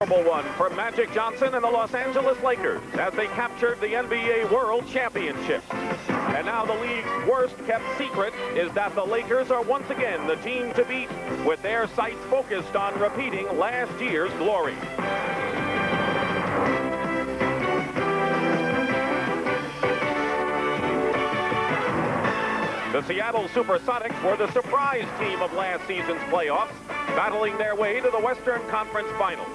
One for Magic Johnson and the Los Angeles Lakers as they captured the NBA World Championship. And now the league's worst-kept secret is that the Lakers are once again the team to beat, with their sights focused on repeating last year's glory. The Seattle SuperSonics were the surprise team of last season's playoffs, battling their way to the Western Conference Finals.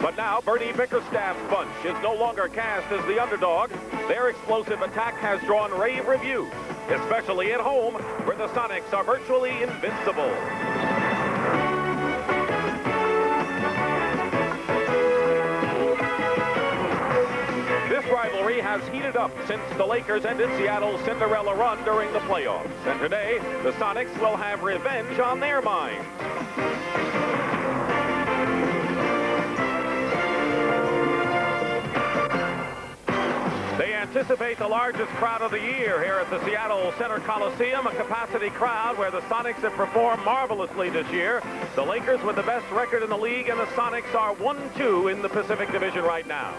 But now Bernie Bickerstaff's bunch is no longer cast as the underdog. Their explosive attack has drawn rave reviews, especially at home, where the Sonics are virtually invincible. This rivalry has heated up since the Lakers ended Seattle's Cinderella run during the playoffs. And today, the Sonics will have revenge on their minds. They anticipate the largest crowd of the year here at the Seattle Center Coliseum, a capacity crowd where the Sonics have performed marvelously this year. The Lakers with the best record in the league, and the Sonics are 1-2 in the Pacific Division right now.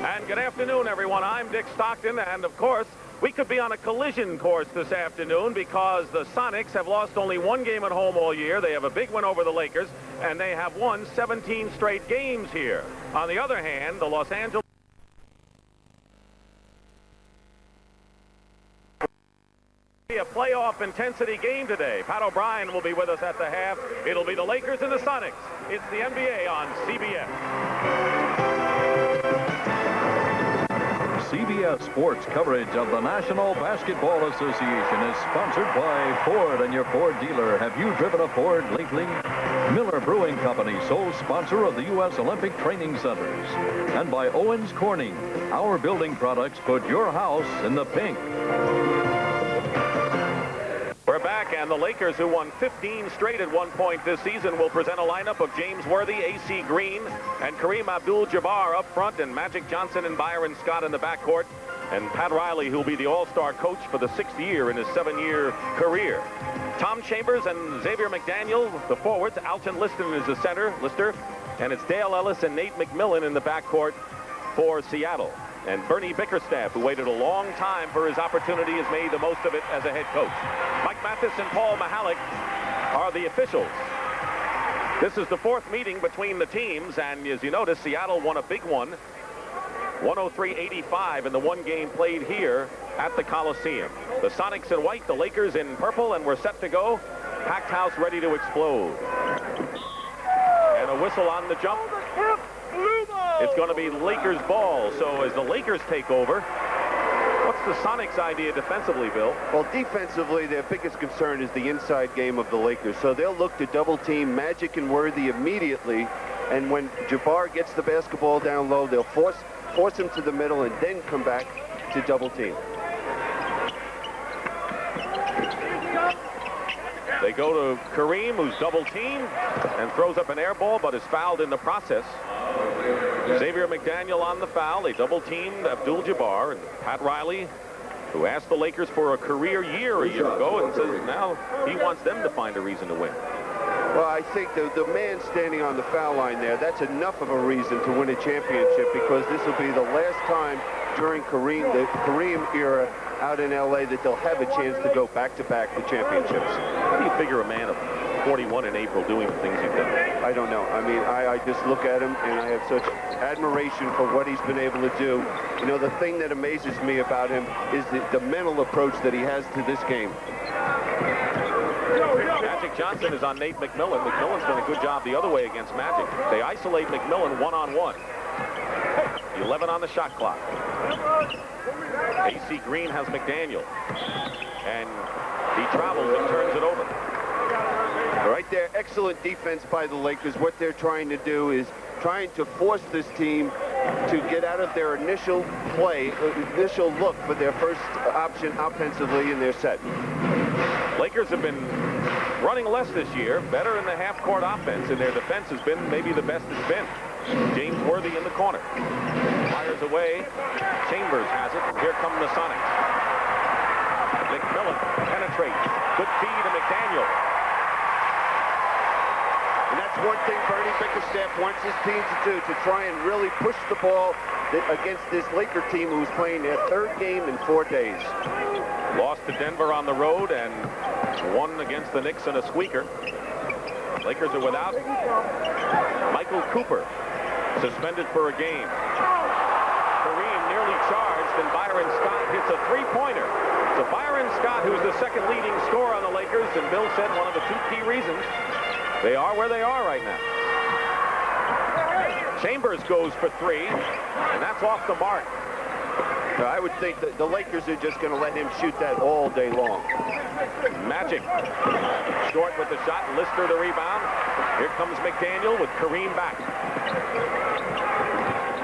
And good afternoon, everyone. I'm Dick Stockton, and of course, we could be on a collision course this afternoon because the Sonics have lost only one game at home all year. They have a big win over the Lakers, and they have won 17 straight games here. On the other hand, the Los Angeles a playoff intensity game today. Pat O'Brien will be with us at the half. It'll be the Lakers and the Sonics. It's the NBA on CBS. CBS Sports coverage of the National Basketball Association is sponsored by Ford and your Ford dealer. Have you driven a Ford lately? Miller Brewing Company, sole sponsor of the U.S. Olympic Training Centers. And by Owens Corning. Our building products put your house in the pink. We're back, and the Lakers, who won 15 straight at one point this season, will present a lineup of James Worthy, A.C. Green, and Kareem Abdul-Jabbar up front, and Magic Johnson and Byron Scott in the backcourt, and Pat Riley, who will be the all-star coach for the 6th year in his 7-year career. Tom Chambers and Xavier McDaniel, the forwards. Alton Liston is the center, and it's Dale Ellis and Nate McMillan in the backcourt for Seattle. And Bernie Bickerstaff, who waited a long time for his opportunity, has made the most of it as a head coach. Mike Mathis and Paul Mahalik are the officials. This is the 4th meeting between the teams, and as you notice, Seattle won a big one, 103-85 in the one game played here at the Coliseum. The Sonics in white, the Lakers in purple, and we're set to go. Packed house ready to explode. And a whistle on the jump. It's going to be Lakers ball. So as the Lakers take over, what's the Sonics' idea defensively, Bill? Well, defensively, their biggest concern is the inside game of the Lakers. So they'll look to double-team Magic and Worthy immediately. And when Jabbar gets the basketball down low, they'll force him to the middle and then come back to double-team. They go to Kareem, who's double-teamed and throws up an air ball, but is fouled in the process. Xavier McDaniel on the foul. They double-teamed Abdul-Jabbar, and Pat Riley, who asked the Lakers for a career year a year ago, and says now he wants them to find a reason to win. Well, I think the man standing on the foul line there, that's enough of a reason to win a championship, because this will be the last time during the Kareem era out in L.A. that they'll have a chance to go back-to-back with championships. How do you figure a man of 41 in April doing the things he's done? I don't know. I mean, I just look at him, and I have such admiration for what he's been able to do. You know, the thing that amazes me about him is the mental approach that he has to this game. Magic Johnson is on Nate McMillan. McMillan's done a good job the other way against Magic. They isolate McMillan one-on-one. 11 on the shot clock. A.C. Green has McDaniel. And he travels and turns it over. Right there, excellent defense by the Lakers. What they're trying to do is trying to force this team to get out of their initial look for their first option offensively in their set. Lakers have been running less this year, better in the half-court offense, and their defense has been maybe the best it's been. James Worthy in the corner. Fires away. Chambers has it. Here come the Sonics. McMillan penetrates. Good feed to McDaniel. one thing Bernie Bickerstaff wants his team to do, to try and really push the ball against this Laker team who's playing their third game in 4 days. Lost to Denver on the road and won against the Knicks in a squeaker. Lakers are without Michael Cooper, suspended for a game. Kareem nearly charged, and Byron Scott hits a three-pointer. So Byron Scott, who's the second leading scorer on the Lakers, and Bill said one of the 2 key reasons they are where they are right now. Chambers goes for 3, and that's off the mark. I would think that the Lakers are just going to let him shoot that all day long. Magic short with the shot, Lister the rebound. Here comes McDaniel with Kareem back.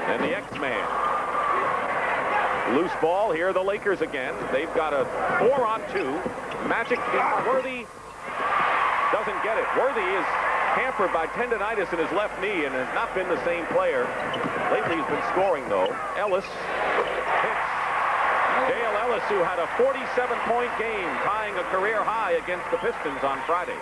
And the X-Man. Loose ball. Here are the Lakers again. They've got a 4-on-2. Magic, Worthy doesn't get it. Worthy is hampered by tendonitis in his left knee and has not been the same player. Lately he's been scoring, though. Ellis hits. Dale Ellis, who had a 47-point game, tying a career high against the Pistons on Friday.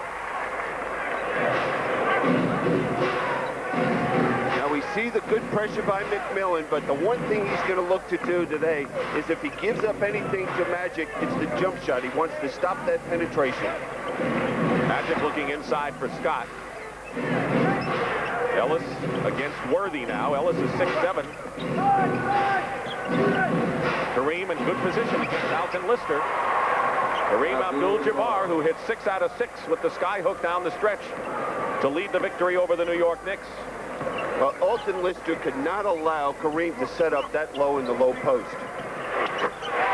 Now we see the good pressure by McMillan, but the one thing he's going to look to do today is if he gives up anything to Magic, it's the jump shot. He wants to stop that penetration. Magic looking inside for Scott. Ellis against Worthy now. Ellis is 6'7". Kareem in good position against Alton Lister. Kareem Abdul-Jabbar, who hit 6 out of 6 with the skyhook down the stretch to lead the victory over the New York Knicks. Alton Lister could not allow Kareem to set up that low in the low post.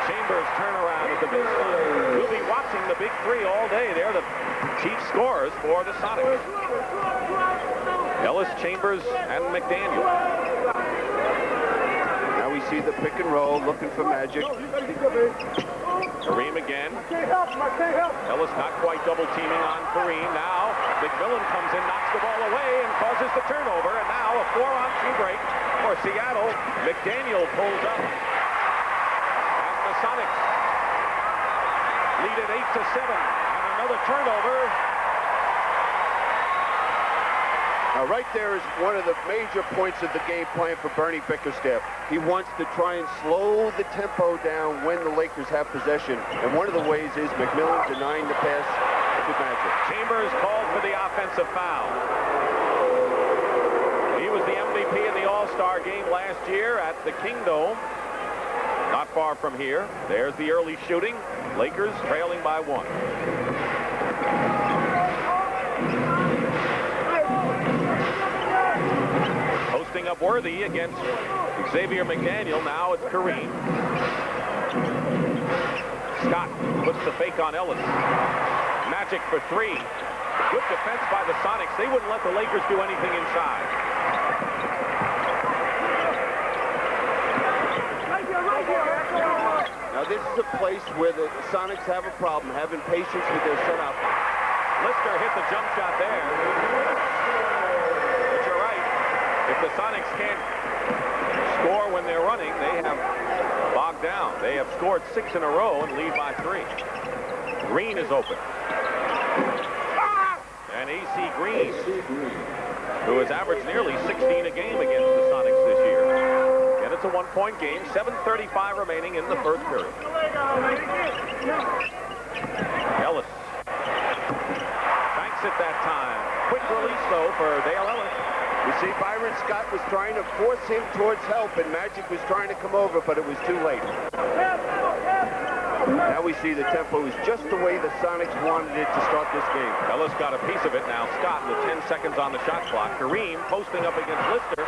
Chambers turnaround at the big three. We'll be watching the big 3 all day. They're the chief scorers for the Sonics. Ellis, Chambers, and McDaniel. Now we see the pick and roll, looking for Magic. Kareem again. Ellis not quite double teaming on Kareem. Now McMillan comes in, knocks the ball away, and causes the turnover. And now a 4-on-2 break for Seattle. McDaniel pulls up. And the Sonics lead it 8-7. And another turnover. Now, right there is one of the major points of the game plan for Bernie Bickerstaff. He wants to try and slow the tempo down when the Lakers have possession. And one of the ways is McMillan denying the pass to Magic. Chambers called for the offensive foul. He was the MVP in the All-Star game last year at the Kingdome. Not far from here. There's the early shooting. Lakers trailing by 1. Posting up Worthy against Xavier McDaniel. Now it's Kareem. Scott puts the fake on Ellis. Magic for 3. Good defense by the Sonics. They wouldn't let the Lakers do anything inside. Now this is a place where the Sonics have a problem, having patience with their set offense. Lister hit the jump shot there. But you're right. If the Sonics can't score when they're running, they have bogged down. They have scored 6 in a row and lead by 3. Green is open. And A.C. Green, who has averaged nearly 16 a game against the Sonics this year. And it's a 1-point game, 7:35 remaining in the first period. Ellis. Banks it that time. Quick release, though, for Dale Ellis. You see, Byron Scott was trying to force him towards help, and Magic was trying to come over, but it was too late. Now we see the tempo is just the way the Sonics wanted it to start this game. Ellis got a piece of it. Now Scott with 10 seconds on the shot clock. Kareem posting up against Lister.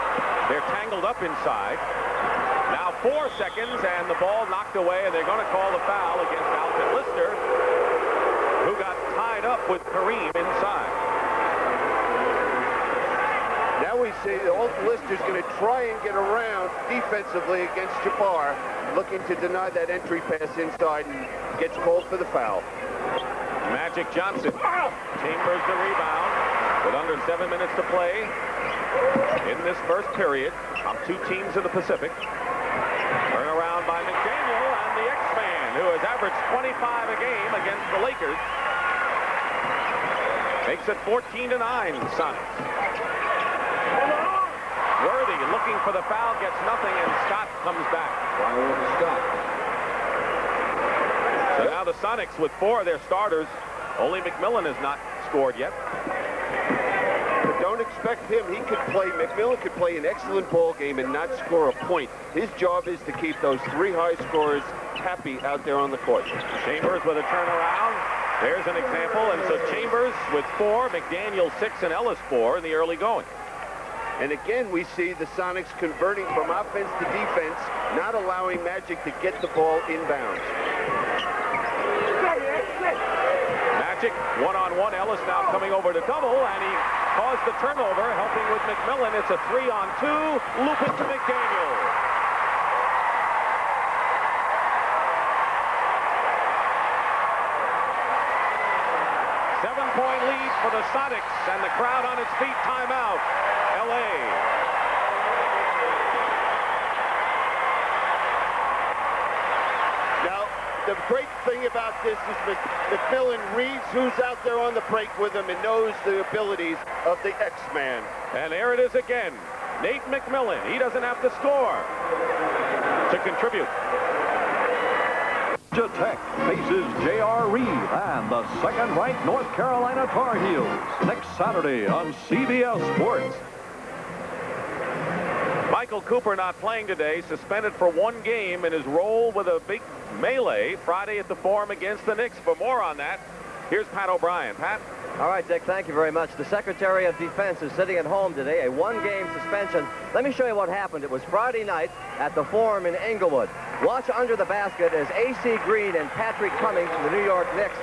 They're tangled up inside. Now 4 seconds, and the ball knocked away, and they're going to call the foul against Alton Lister, who got tied up with Kareem inside. Now we see Alton Lister's going to try and get around defensively against Jabbar, looking to deny that entry pass inside, and gets called for the foul. Magic Johnson. Chambers the rebound with under 7 minutes to play in this first period on 2 teams in the Pacific. Turnaround by McDaniel and the X-Man, who has averaged 25 a game against the Lakers. Makes it 14-9, Sonics. Worthy looking for the foul, gets nothing, and Scott comes back. Byron Scott. So now the Sonics with 4 of their starters. Only McMillan has not scored yet. But don't expect him. He could play. McMillan could play an excellent ball game and not score a point. His job is to keep those 3 high scorers happy out there on the court. Chambers with a turnaround. There's an example. And so Chambers with 4, McDaniel 6, and Ellis 4 in the early going. And again, we see the Sonics converting from offense to defense, not allowing Magic to get the ball inbounds. Magic, one-on-one. Ellis now coming over to double, and he caused the turnover, helping with McMillan. It's a 3-on-2. Loop it to McDaniel. Seven-point lead for the Sonics, and the crowd on its feet. Timeout. L.A. Now, the great thing about this is McMillan reads who's out there on the break with him and knows the abilities of the X-Man. And there it is again. Nate McMillan. He doesn't have to score to contribute. Georgia Tech faces J.R. Reed and the second-ranked North Carolina Tar Heels next Saturday on CBS Sports. Michael Cooper not playing today, suspended for 1 game in his role with a big melee Friday at the Forum against the Knicks. For more on that, here's Pat O'Brien. Pat? All right, Dick, thank you very much. The Secretary of Defense is sitting at home today, a 1-game suspension. Let me show you what happened. It was Friday night at the Forum in Englewood. Watch under the basket as A.C. Green and Patrick Cummings from the New York Knicks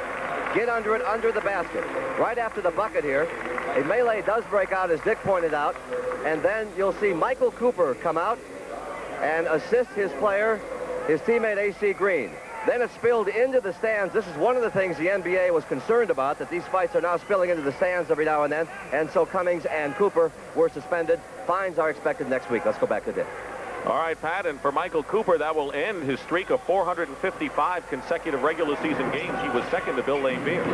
get under it, under the basket. Right after the bucket here, a melee does break out, as Dick pointed out, and then you'll see Michael Cooper come out and assist his player, his teammate A.C. Green. Then it spilled into the stands. This is one of the things the NBA was concerned about, that these fights are now spilling into the stands every now and then, and so Cummings and Cooper were suspended. Fines are expected next week. Let's go back to Dick. All right, Pat, and for Michael Cooper, that will end his streak of 455 consecutive regular season games. He was second to Bill Laimbeer.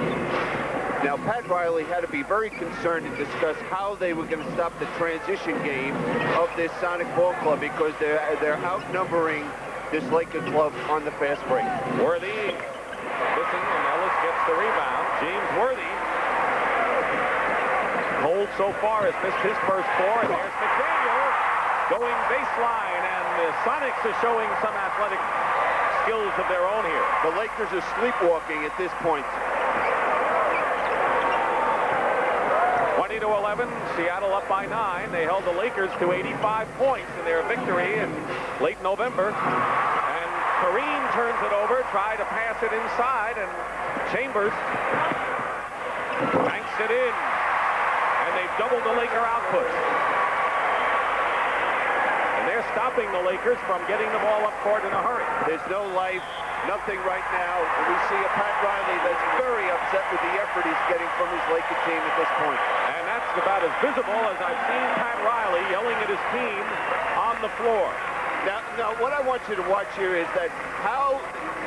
Now, Pat Riley had to be very concerned to discuss how they were going to stop the transition game of this Sonic ball club, because they're outnumbering this Laker club on the fast break. Worthy missing, and Ellis gets the rebound. James Worthy, Cole so far has missed his first 4, and there's McDaniel going baseline, and the Sonics are showing some athletic skills of their own here. The Lakers are sleepwalking at this point. 20-11, Seattle up by 9. They held the Lakers to 85 points in their victory in late November. And Kareem turns it over, tried to pass it inside, and Chambers banks it in. And they've doubled the Laker output. And they're stopping the Lakers from getting the ball up court in a hurry. There's no life, nothing right now. And we see a Pat Riley that's very upset with the effort he's getting from his Laker team at this point. And that's about as visible as I've seen Pat Riley yelling at his team on the floor. Now, what I want you to watch here is that how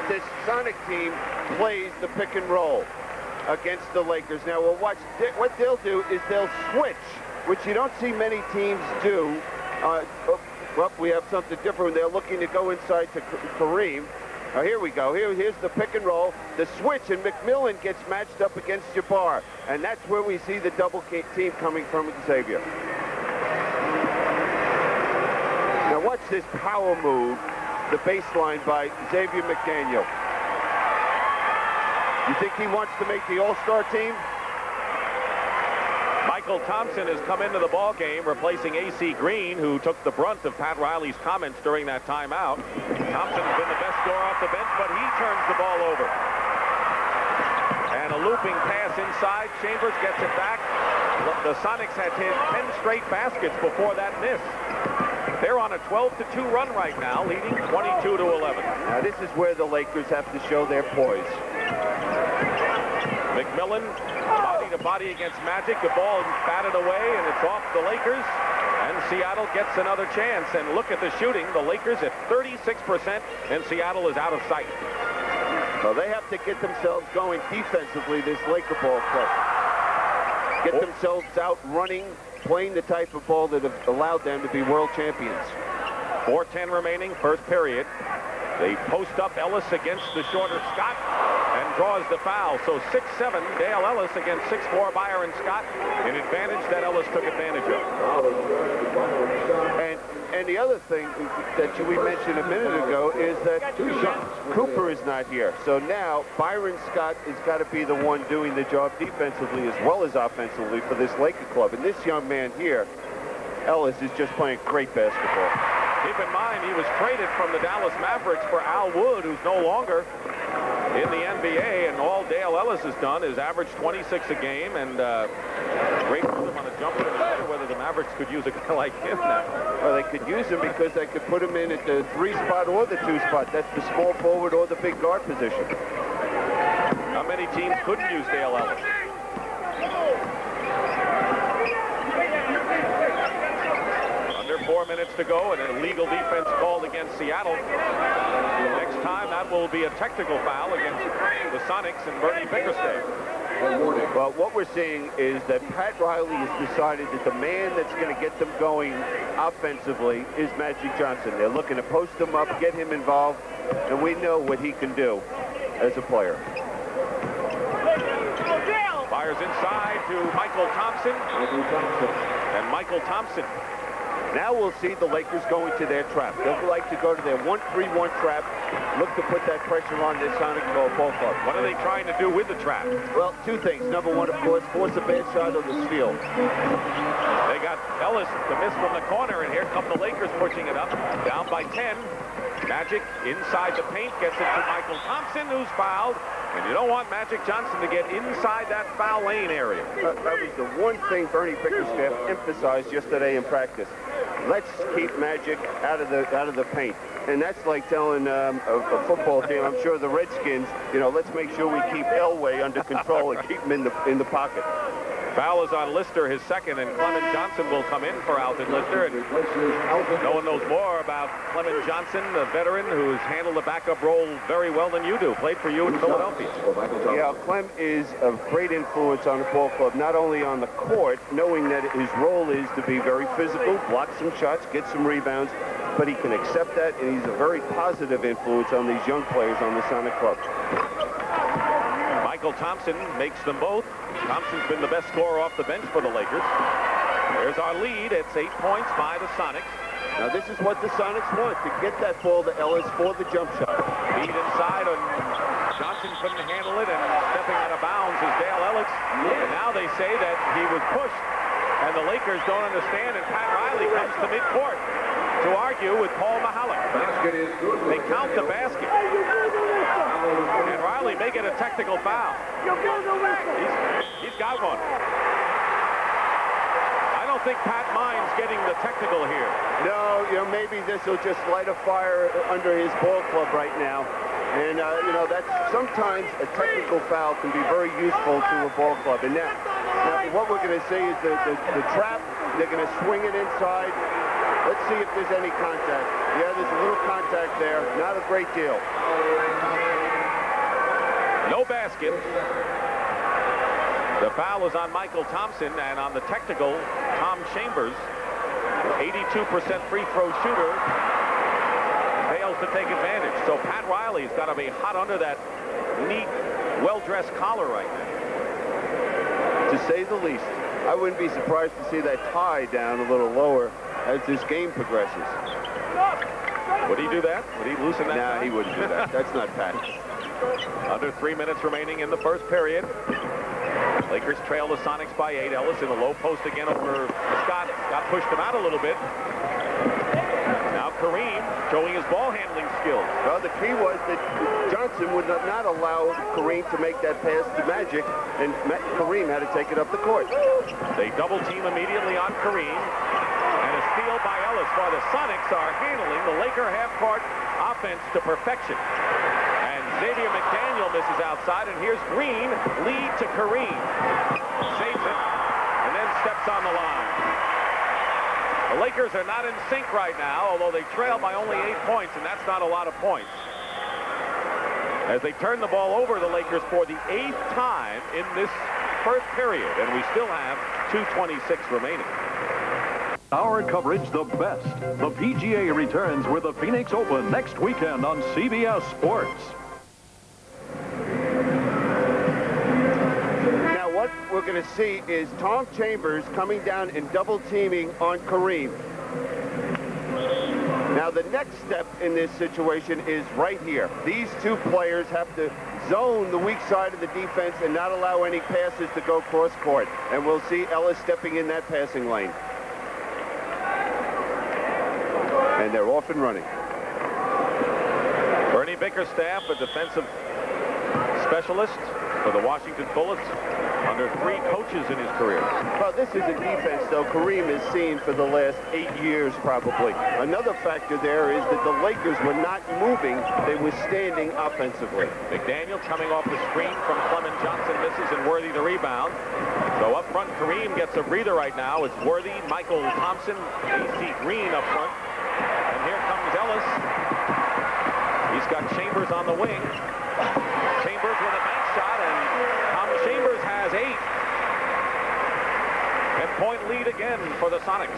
this Sonic team plays the pick and roll against the Lakers. Now, we'll watch. What they'll do is they'll switch, which you don't see many teams do. Well, we have something different. They're looking to go inside to Kareem. Here we go. Here's the pick and roll, the switch, and McMillan gets matched up against Jabbar. And that's where we see the double team coming from Xavier. Now watch this power move, the baseline by Xavier McDaniel. You think he wants to make the All-Star team? Michael Thompson has come into the ball game, replacing A.C. Green, who took the brunt of Pat Riley's comments during that timeout. Thompson's been the best scorer off the bench, but he turns the ball over. And a looping pass inside. Chambers gets it back. The Sonics had hit 10 straight baskets before that miss. They're on a 12-2 run right now, leading 22-11. Now this is where the Lakers have to show their poise. McMillan, body to body against Magic. The ball is batted away, and it's off the Lakers. And Seattle gets another chance. And look at the shooting. The Lakers at 36%, and Seattle is out of sight. Well, they have to get themselves going defensively, this Laker ball club. get themselves out running, playing the type of ball that have allowed them to be world champions. 4:10 remaining, first period. They post up Ellis against the shorter Scott and draws the foul. So 6'7", Dale Ellis against 6'4", Byron Scott. An advantage that Ellis took advantage of. And the other thing that we mentioned a minute ago is that Cooper is not here. So now Byron Scott has got to be the one doing the job defensively as well as offensively for this Laker club. And this young man here, Ellis, is just playing great basketball. Keep in mind, he was traded from the Dallas Mavericks for Al Wood, who's no longer in the NBA, and all Dale Ellis has done is average 26 a game, and great rhythm on a jumper. And I wonder whether the Mavericks could use a guy like him now. Well, they could use him because they could put him in at the 3 spot or the 2 spot. That's the small forward or the big guard position. How many teams couldn't use Dale Ellis? Under 4 minutes to go, and an illegal defense called against Seattle. Next time, that will be a technical foul against the Sonics and Bernie Bickerstaff. Well, what we're seeing is that Pat Riley has decided that the man that's going to get them going offensively is Magic Johnson. They're looking to post him up, get him involved, and we know what he can do as a player. Fires inside to Michael Thompson. And Michael Thompson. Now we'll see the Lakers go into their trap. They'll like to go to their 1-3-1 trap, look to put that pressure on this Sonic ball club. What are they trying to do with the trap? Well, 2 things. Number 1, of course, force a bad shot on the steal. They got Ellis to miss from the corner, and here come the Lakers pushing it up. Down by 10. Magic inside the paint, gets it to Michael Thompson, who's fouled. And you don't want Magic Johnson to get inside that foul lane area. That was the one thing Bernie Bickerstaff emphasized yesterday in practice. Let's keep Magic out of the paint. And that's like telling a football team, I'm sure the Redskins, let's make sure we keep Elway under control and keep him in the pocket. Foul is on Lister, his second, and Clement Johnson will come in for Alton Lister. And no one knows more about Clement Johnson, a veteran who's handled the backup role very well than you do. Played for you in Philadelphia. Yeah, Clem is a great influence on the ball club, not only on the court, knowing that his role is to be very physical, block some shots, get some rebounds, but he can accept that, and he's a very positive influence on these young players on the Sonic club. Michael Thompson makes them both. Thompson's been the best scorer off the bench for the Lakers. There's our lead. It's 8 points by the Sonics. Now this is what the Sonics want, to get that ball to Ellis for the jump shot. Feed inside, and Johnson couldn't handle it, and stepping out of bounds is Dale Ellis. And now they say that he was pushed, and the Lakers don't understand, and Pat Riley comes to midcourt to argue with Paul Mahalik. They count the basket. And Riley may get a technical foul. He's got one. I don't think Pat minds getting the technical here. No, maybe this will just light a fire under his ball club right now. And, that's sometimes a technical foul can be very useful to a ball club. And now what we're going to see is the trap. They're going to swing it inside. Let's see if there's any contact. Yeah, there's a little contact there. Not a great deal. No basket. The foul is on Michael Thompson, and on the technical, Tom Chambers, 82% free throw shooter, fails to take advantage. So Pat Riley's got to be hot under that neat, well-dressed collar right now. To say the least. I wouldn't be surprised to see that tie down a little lower as this game progresses. Would he do that? Would he loosen that? Nah, he wouldn't do that. That's not Pat. Under 3 minutes remaining in the first period. Lakers trail the Sonics by 8. Ellis in the low post again over Scott. Got pushed him out a little bit. Now Kareem showing his ball handling skills. Well, the key was that Johnson would not allow Kareem to make that pass to Magic, and Kareem had to take it up the court. They double team immediately on Kareem. And a steal by Ellis, while the Sonics are handling the Laker half-court offense to perfection. And Xavier McDaniel misses outside, and here's Green, lead to Kareem. Saves it, and then steps on the line. The Lakers are not in sync right now, although they trail by only 8 points, and that's not a lot of points. As they turn the ball over, the Lakers, for the 8th time in this first period, and we still have 2:26 remaining. Our coverage the best. The PGA returns with the Phoenix Open next weekend on CBS Sports. Now what we're going to see is Tom Chambers coming down and double teaming on Kareem. Now the next step in this situation is right here. These two players have to zone the weak side of the defense and not allow any passes to go cross court. And we'll see Ellis stepping in that passing lane. And they're off and running. Bernie Bickerstaff, a defensive specialist for the Washington Bullets, under 3 coaches in his career. Well, this is a defense, though, Kareem has seen for the last 8 years, probably. Another factor there is that the Lakers were not moving. They were standing offensively. McDaniel coming off the screen from Clement Johnson, misses, and Worthy the rebound. So up front, Kareem gets a breather right now. It's Worthy, Michael Thompson, AC Green up front. And here comes Ellis. He's got Chambers on the wing. Chambers with a bank shot, and Tom Chambers has 8. 10-point lead again for the Sonics.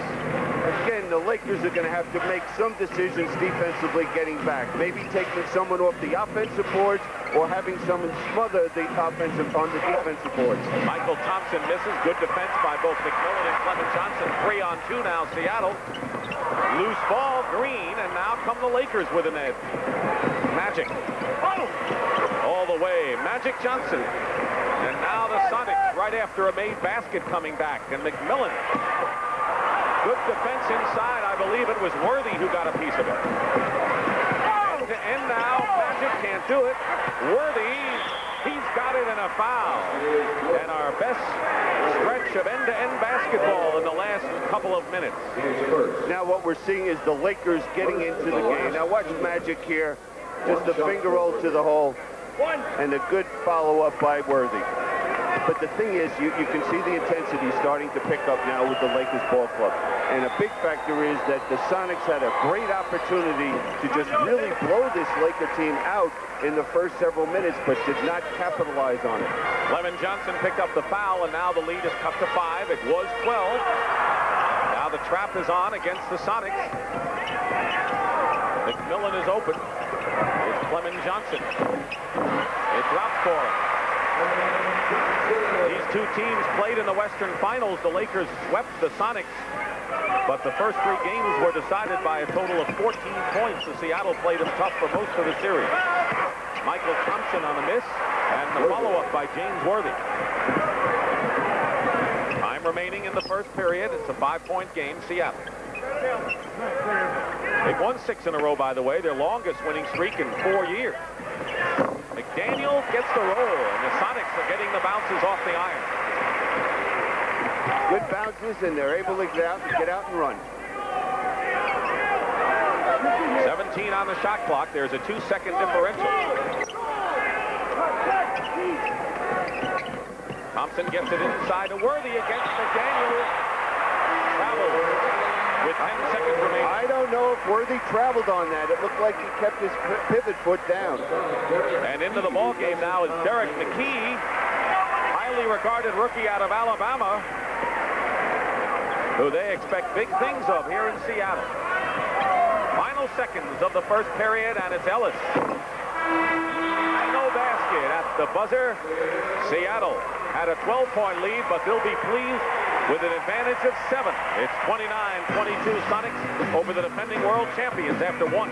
Again, the Lakers are going to have to make some decisions defensively getting back. Maybe taking someone off the offensive boards or having someone smother the offensive on the defensive boards. Michael Thompson misses. Good defense by both McMillan and Clement Johnson. 3-on-2 now, Seattle. Loose ball, Green, and now come the Lakers with an edge. Magic. All the way, Magic Johnson. And now the Sonics right after a made basket coming back. And McMillan. Good defense inside. I believe it was Worthy who got a piece of it. End to end now. Magic can't do it. Worthy, he's got it in a foul. And our best stretch of end-to-end basketball in the last couple of minutes. Now what we're seeing is the Lakers getting into the game. Now watch Magic here. Just a finger roll to the hole. And a good follow-up by Worthy. But the thing is, you can see the intensity starting to pick up now with the Lakers ball club. And a big factor is that the Sonics had a great opportunity to just really blow this Laker team out in the first several minutes, but did not capitalize on it. Clement Johnson picked up the foul, and now the lead is cut to 5. It was 12. Now the trap is on against the Sonics. McMillan is open. It's Clement Johnson. It drops for him. These two teams played in the Western Finals. The Lakers swept the Sonics, but the first 3 games were decided by a total of 14 points. So Seattle played them tough for most of the series. Michael Thompson on a miss, and the follow-up by James Worthy. Time remaining in the first period. It's a 5-point game, Seattle. They've won 6 in a row, by the way, their longest winning streak in 4 years. McDaniel gets the roll, and the Sonics are getting the bounces off the iron. Good bounces, and they're able to get out and run. 17 on the shot clock. There's a 2-second differential. Thompson gets it inside to Worthy against McDaniel. Travel with 10 seconds remaining. I don't know if Worthy traveled on that. It looked like he kept his pivot foot down. And into the ball game now is Derek McKee, highly regarded rookie out of Alabama, who they expect big things of here in Seattle. Final seconds of the first period, and it's Ellis. No basket at the buzzer. Seattle had a 12-point lead, but they'll be pleased with an advantage of 7. It's 29-22 Sonics over the defending world champions after 1.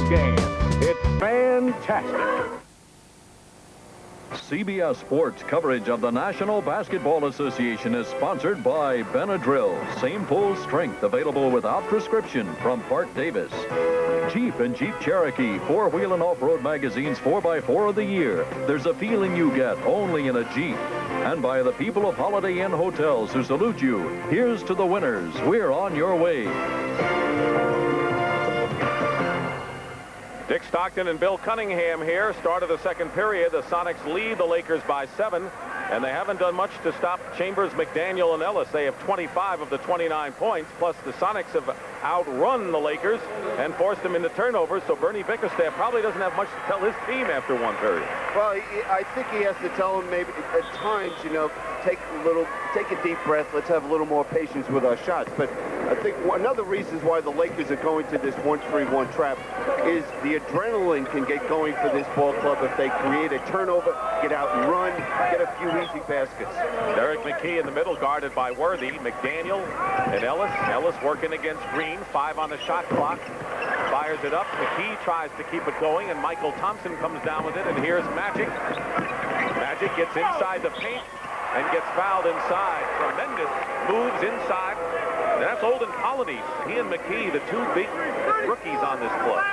Game. It's fantastic. CBS Sports coverage of the National Basketball Association is sponsored by Benadryl. Same full strength available without prescription from Park Davis. Jeep and Jeep Cherokee, 4-wheel and off-road magazine's 4x4 of the year. There's a feeling you get only in a Jeep. And by the people of Holiday Inn Hotels who salute you, here's to the winners. We're on your way. Dick Stockton and Bill Cunningham here. Start of the second period. The Sonics lead the Lakers by 7. And they haven't done much to stop Chambers, McDaniel, and Ellis. They have 25 of the 29 points. Plus, the Sonics have outrun the Lakers and forced them into turnovers. So Bernie Bickerstaff probably doesn't have much to tell his team after one period. Well, I think he has to tell them maybe at times, you know, take a deep breath. Let's have a little more patience with our shots. But I think another reason why the Lakers are going to this 1-3-1 trap is the adrenaline can get going for this ball club if they create a turnover, get out and run, get a few easy baskets. Derek McKee in the middle, guarded by Worthy, McDaniel, and Ellis. Ellis working against Green. 5 on the shot clock. Fires it up. McKee tries to keep it going, and Michael Thompson comes down with it. And here's Magic. Magic gets inside the paint and gets fouled inside. Tremendous moves inside. And that's Olden Colonies. He and McKee, the two big rookies on this club.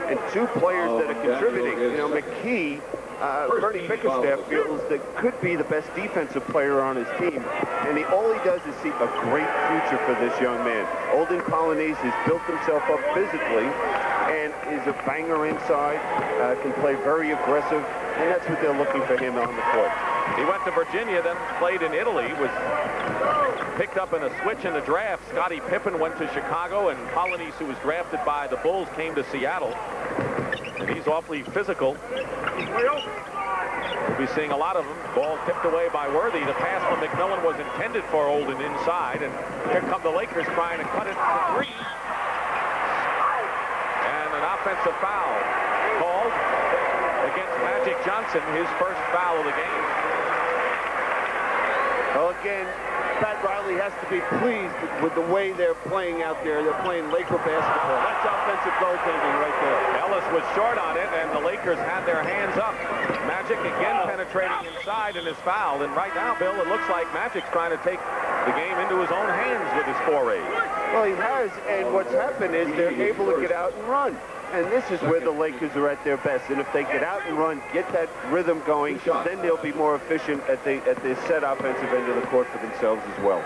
And two players that are contributing. You know, McKee, Bernie Bickerstaff feels that could be the best defensive player on his team. And all he does is see a great future for this young man. Olden Colonies has built himself up physically and is a banger inside, can play very aggressive, and that's what they're looking for him on the court. He went to Virginia, then played in Italy, was picked up in a switch in the draft. Scottie Pippen went to Chicago, and Colonies, who was drafted by the Bulls, came to Seattle. And he's awfully physical. We'll be seeing a lot of them. Ball tipped away by Worthy. The pass from McMillan was intended for Olden inside, and here come the Lakers trying to cut it for 3. And an offensive foul called against Magic Johnson, his first foul of the game. Well, again, Pat Riley has to be pleased with the way they're playing out there. They're playing Laker basketball. That's offensive goaltending right there. Ellis was short on it, and the Lakers had their hands up. Magic again penetrating inside and is fouled. And right now, Bill, it looks like Magic's trying to take the game into his own hands with his foray. Well, he has, and what's happened is they're able to get out and run. And this is where the Lakers are at their best. And if they get out and run, get that rhythm going, then they'll be more efficient at the set offensive end of the court for themselves as well.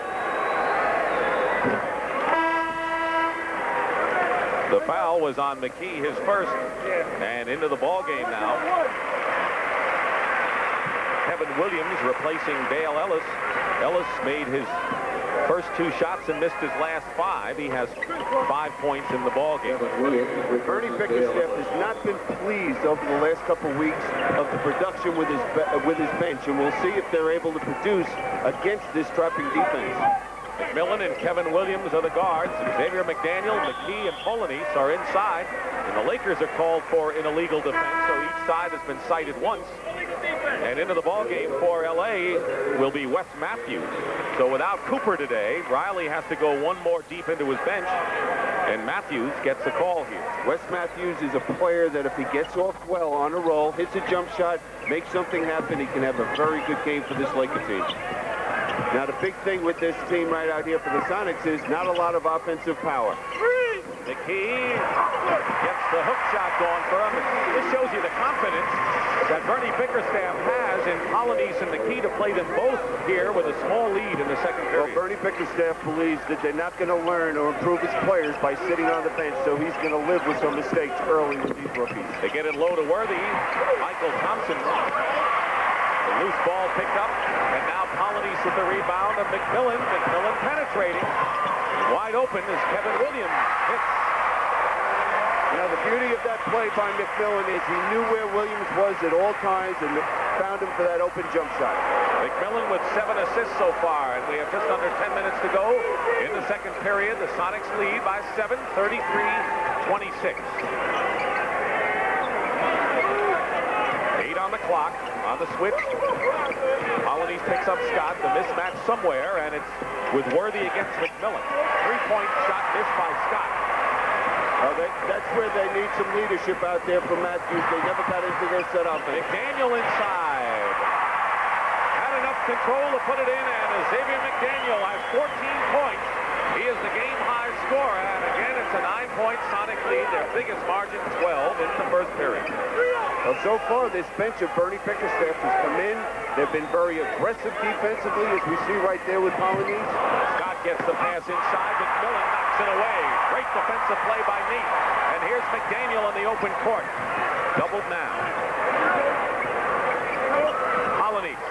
The foul was on McKee, his first, and into the ball game now. Kevin Williams replacing Dale Ellis. Ellis made his first 2 shots and missed his last 5. He has 5 points in the ball game. Bernie Bickerstaff has not been pleased over the last couple of weeks of the production with his bench, and we'll see if they're able to produce against this trapping defense. McMillan and Kevin Williams are the guards. Xavier McDaniel, McKee, and Polonese are inside. And the Lakers are called for an illegal defense, so each side has been cited once. And into the ballgame for L.A. will be Wes Matthews. So without Cooper today, Riley has to go one more deep into his bench, and Matthews gets the call here. Wes Matthews is a player that if he gets off well on a roll, hits a jump shot, makes something happen, he can have a very good game for this Laker team. Now, the big thing with this team right out here for the Sonics is not a lot of offensive power. McKee gets the hook shot going for him. This shows you the confidence that Bernie Bickerstaff has in Colonies and McKee to play them both here with a small lead in the second period. Well, Bernie Bickerstaff believes that they're not going to learn or improve his players by sitting on the bench, so he's going to live with some mistakes early with these rookies. They get it low to Worthy. Michael Thompson. The loose ball picked up, and now Colonies with the rebound of McMillan. McMillan penetrating. Wide open is Kevin Williams. Hits. Now, the beauty of that play by McMillan is he knew where Williams was at all times and found him for that open jump shot. McMillan with 7 assists so far, and we have just under 10 minutes to go in the second period. The Sonics lead by 7, 33-26. 8 on the clock, on the switch. Colonies picks up Scott, the mismatch somewhere, and it's with Worthy against McMillan. 3-point shot missed by Scott. That's where they need some leadership out there from Matthews. They never got into their set offense. McDaniel inside. Had enough control to put it in, and Xavier McDaniel has 14 points. He is the game-high scorer, and again, it's a 9-point Sonic lead, their biggest margin, 12 in the first period. Well, so far, this bench of Bernie Bickerstaff has come in. They've been very aggressive defensively, as we see right there with Polynice. Scott gets the pass inside, but McMillan knocks it away. Great defensive play by Neat. And here's McDaniel in the open court. Doubled now. Polynice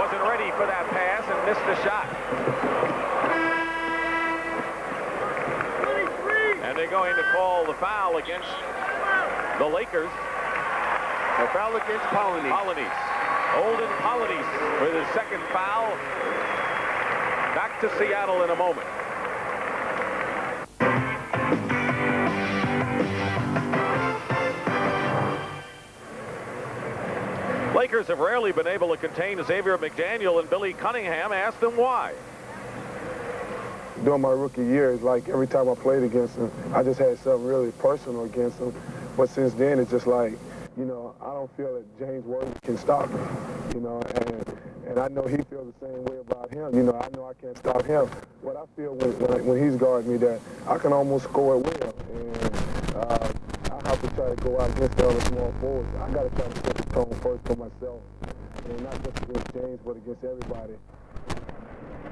wasn't ready for that pass and missed the shot. And they're going to call the foul against the Lakers. A foul against Polynice. Olden Polynice with his second foul. Back to Seattle in a moment. Lakers have rarely been able to contain Xavier McDaniel, and Billy Cunningham asked them why. During my rookie year, it's like every time I played against him, I just had something really personal against him. But since then, it's just like, you know, I don't feel that James Worthy can stop me, you know, and I know he feels the same way about him. You know I can't stop him. What I feel when he's guarding me, that I can almost score at will, and I have to try to go out against the other small forwards. I got to try to set the tone first for myself, and not just against James, but against everybody.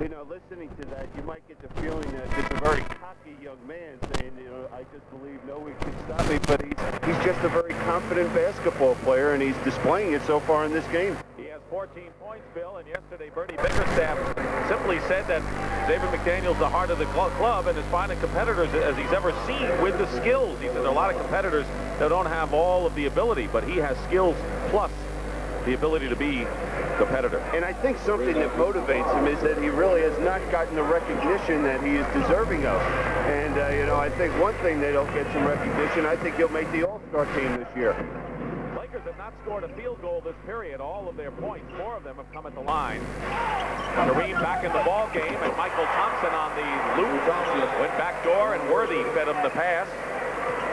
You know, listening to that, you might get the feeling that it's a very cocky young man saying, you know, I just believe no one can stop me, but he's just a very confident basketball player, and he's displaying it so far in this game. He has 14 points, Bill, and yesterday Bernie Bickerstaff simply said that Xavier McDaniel's the heart of the club and as fine a competitors as he's ever seen with the skills. He said there are a lot of competitors that don't have all of the ability, but he has skills plus the ability to be competitor. And I think something that motivates him is that he really has not gotten the recognition that he is deserving of. And, you know, I think one thing they don't get some recognition, I think he'll make the All-Star team this year. Lakers have not scored a field goal this period. All of their points, 4 of them have come at the line. Kareem back in the ball game, and Michael Thompson on the loop. Went back door, and Worthy fed him the pass.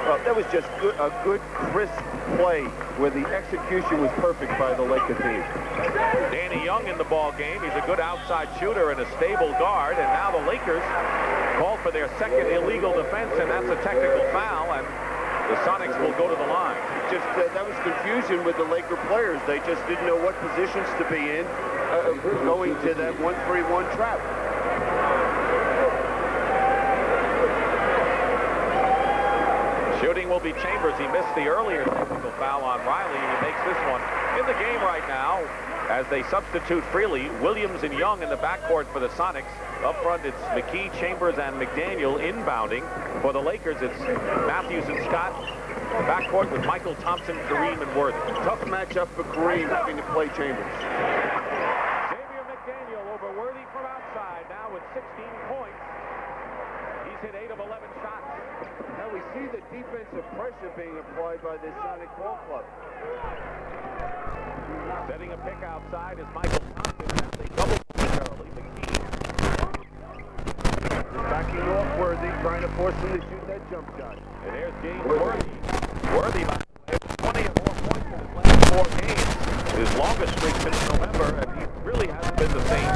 Well, that was just a good, crisp play where the execution was perfect by the Laker team. Danny Young in the ball game. He's a good outside shooter and a stable guard. And now the Lakers called for their second illegal defense, and that's a technical foul. And the Sonics will go to the line. Just that was confusion with the Laker players. They just didn't know what positions to be in going to that 1-3-1 trap. Shooting will be Chambers. He missed the earlier technical foul on Riley, and he makes this one. In the game right now, as they substitute freely, Williams and Young in the backcourt for the Sonics. Up front, it's McKee, Chambers, and McDaniel inbounding. For the Lakers, it's Matthews and Scott. The backcourt with Michael Thompson, Kareem, and Worthy. Tough matchup for Kareem having to play Chambers. Xavier McDaniel over Worthy from outside, now with 16 points. He's hit 8 of 11 shots. Now we see the defensive pressure being applied by this Sonic ball club. Setting a pick outside is Michael Thompson as they double momentarily. McKee. Backing off Worthy, trying to force him to shoot that jump shot. And there's James Worthy. Worthy, by the way, 20 and more points in his last 4 games. His longest streak since November, and he really hasn't been the same.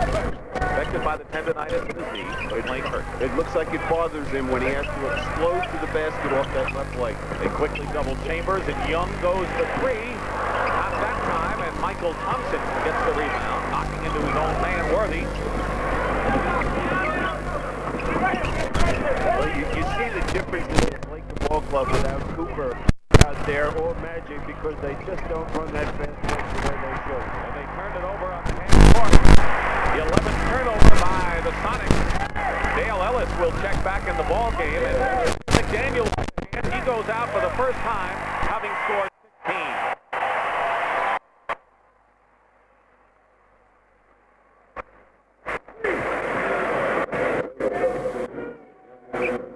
Affected by the tendonitis in his knee, playing hurt. It looks like it bothers him when he has to explode to the basket off that left leg. They quickly double Chambers, and Young goes for 3. Not that time, and Michael Thompson gets the rebound, knocking into his own man, Worthy. Well, you see the difference in the Laker ball club without Cooper out there or Magic, because they just don't run that fast break the way they should. And they turned it over on the half court. The 11th turnover by the Sonics. Dale Ellis will check back in the ball game, and McDaniel, he goes out for the first time, having scored 16.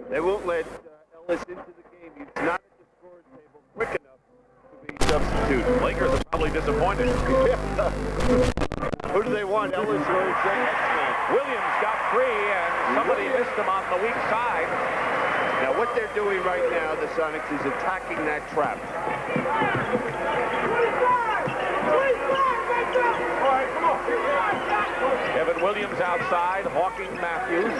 They won't let Ellis into the game. He's not at the scoring table quick enough to be substituted. Lakers are probably disappointed. Who do they want, Ellis or X-Man? Williams got free, and somebody missed him on the weak side. Now, what they're doing right now, the Sonics, is attacking that trap. Kevin Williams outside, hawking Matthews.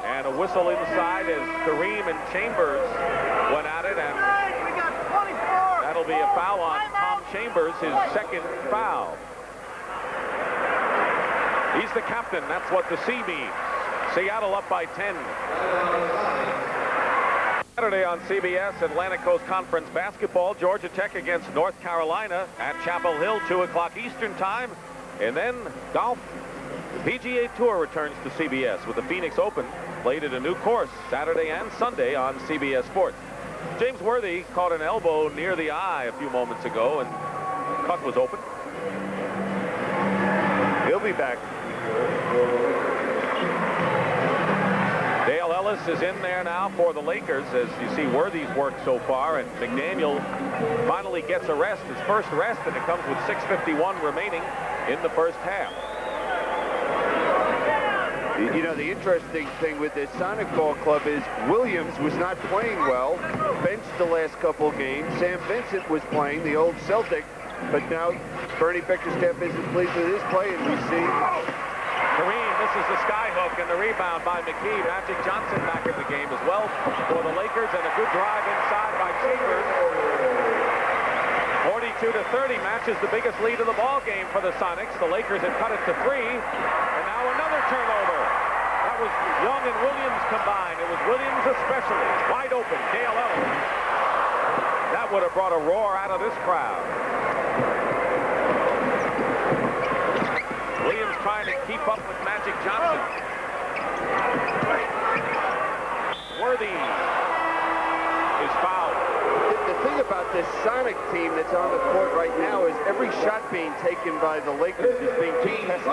And a whistle inside as Kareem and Chambers went at it, and foul on Tom Chambers, his second foul. He's the captain. That's what the C means. Seattle up by 10. Saturday on CBS, Atlantic Coast Conference basketball, Georgia Tech against North Carolina at Chapel Hill, 2 o'clock Eastern time. And then golf. The PGA Tour returns to CBS with the Phoenix Open, played at a new course Saturday and Sunday on CBS Sports. James Worthy caught an elbow near the eye a few moments ago, and the cut was open. He'll be back. Dale Ellis is in there now for the Lakers, as you see Worthy's work so far, and McDaniel finally gets a rest, his first rest, and it comes with 6:51 remaining in the first half. You know, the interesting thing with this Sonic Ball Club is Williams was not playing well, benched the last couple of games. Sam Vincent was playing, the old Celtic, but now Bernie Bickerstaff isn't pleased with his play, and we see Kareem, this is the skyhook, and the rebound by McKee. Magic Johnson back in the game as well for the Lakers, and a good drive inside by Chambers. 42-30 matches the biggest lead of the ball game for the Sonics. The Lakers had cut it to 3, and now another turnover. That was Young and Williams combined. It was Williams especially. Wide open, Dale Ellis. That would have brought a roar out of this crowd. Williams trying to keep up with Magic Johnson. Worthy is fouled. the thing about this Sonic team that's on the court right now is every shot being taken by the Lakers is being contested.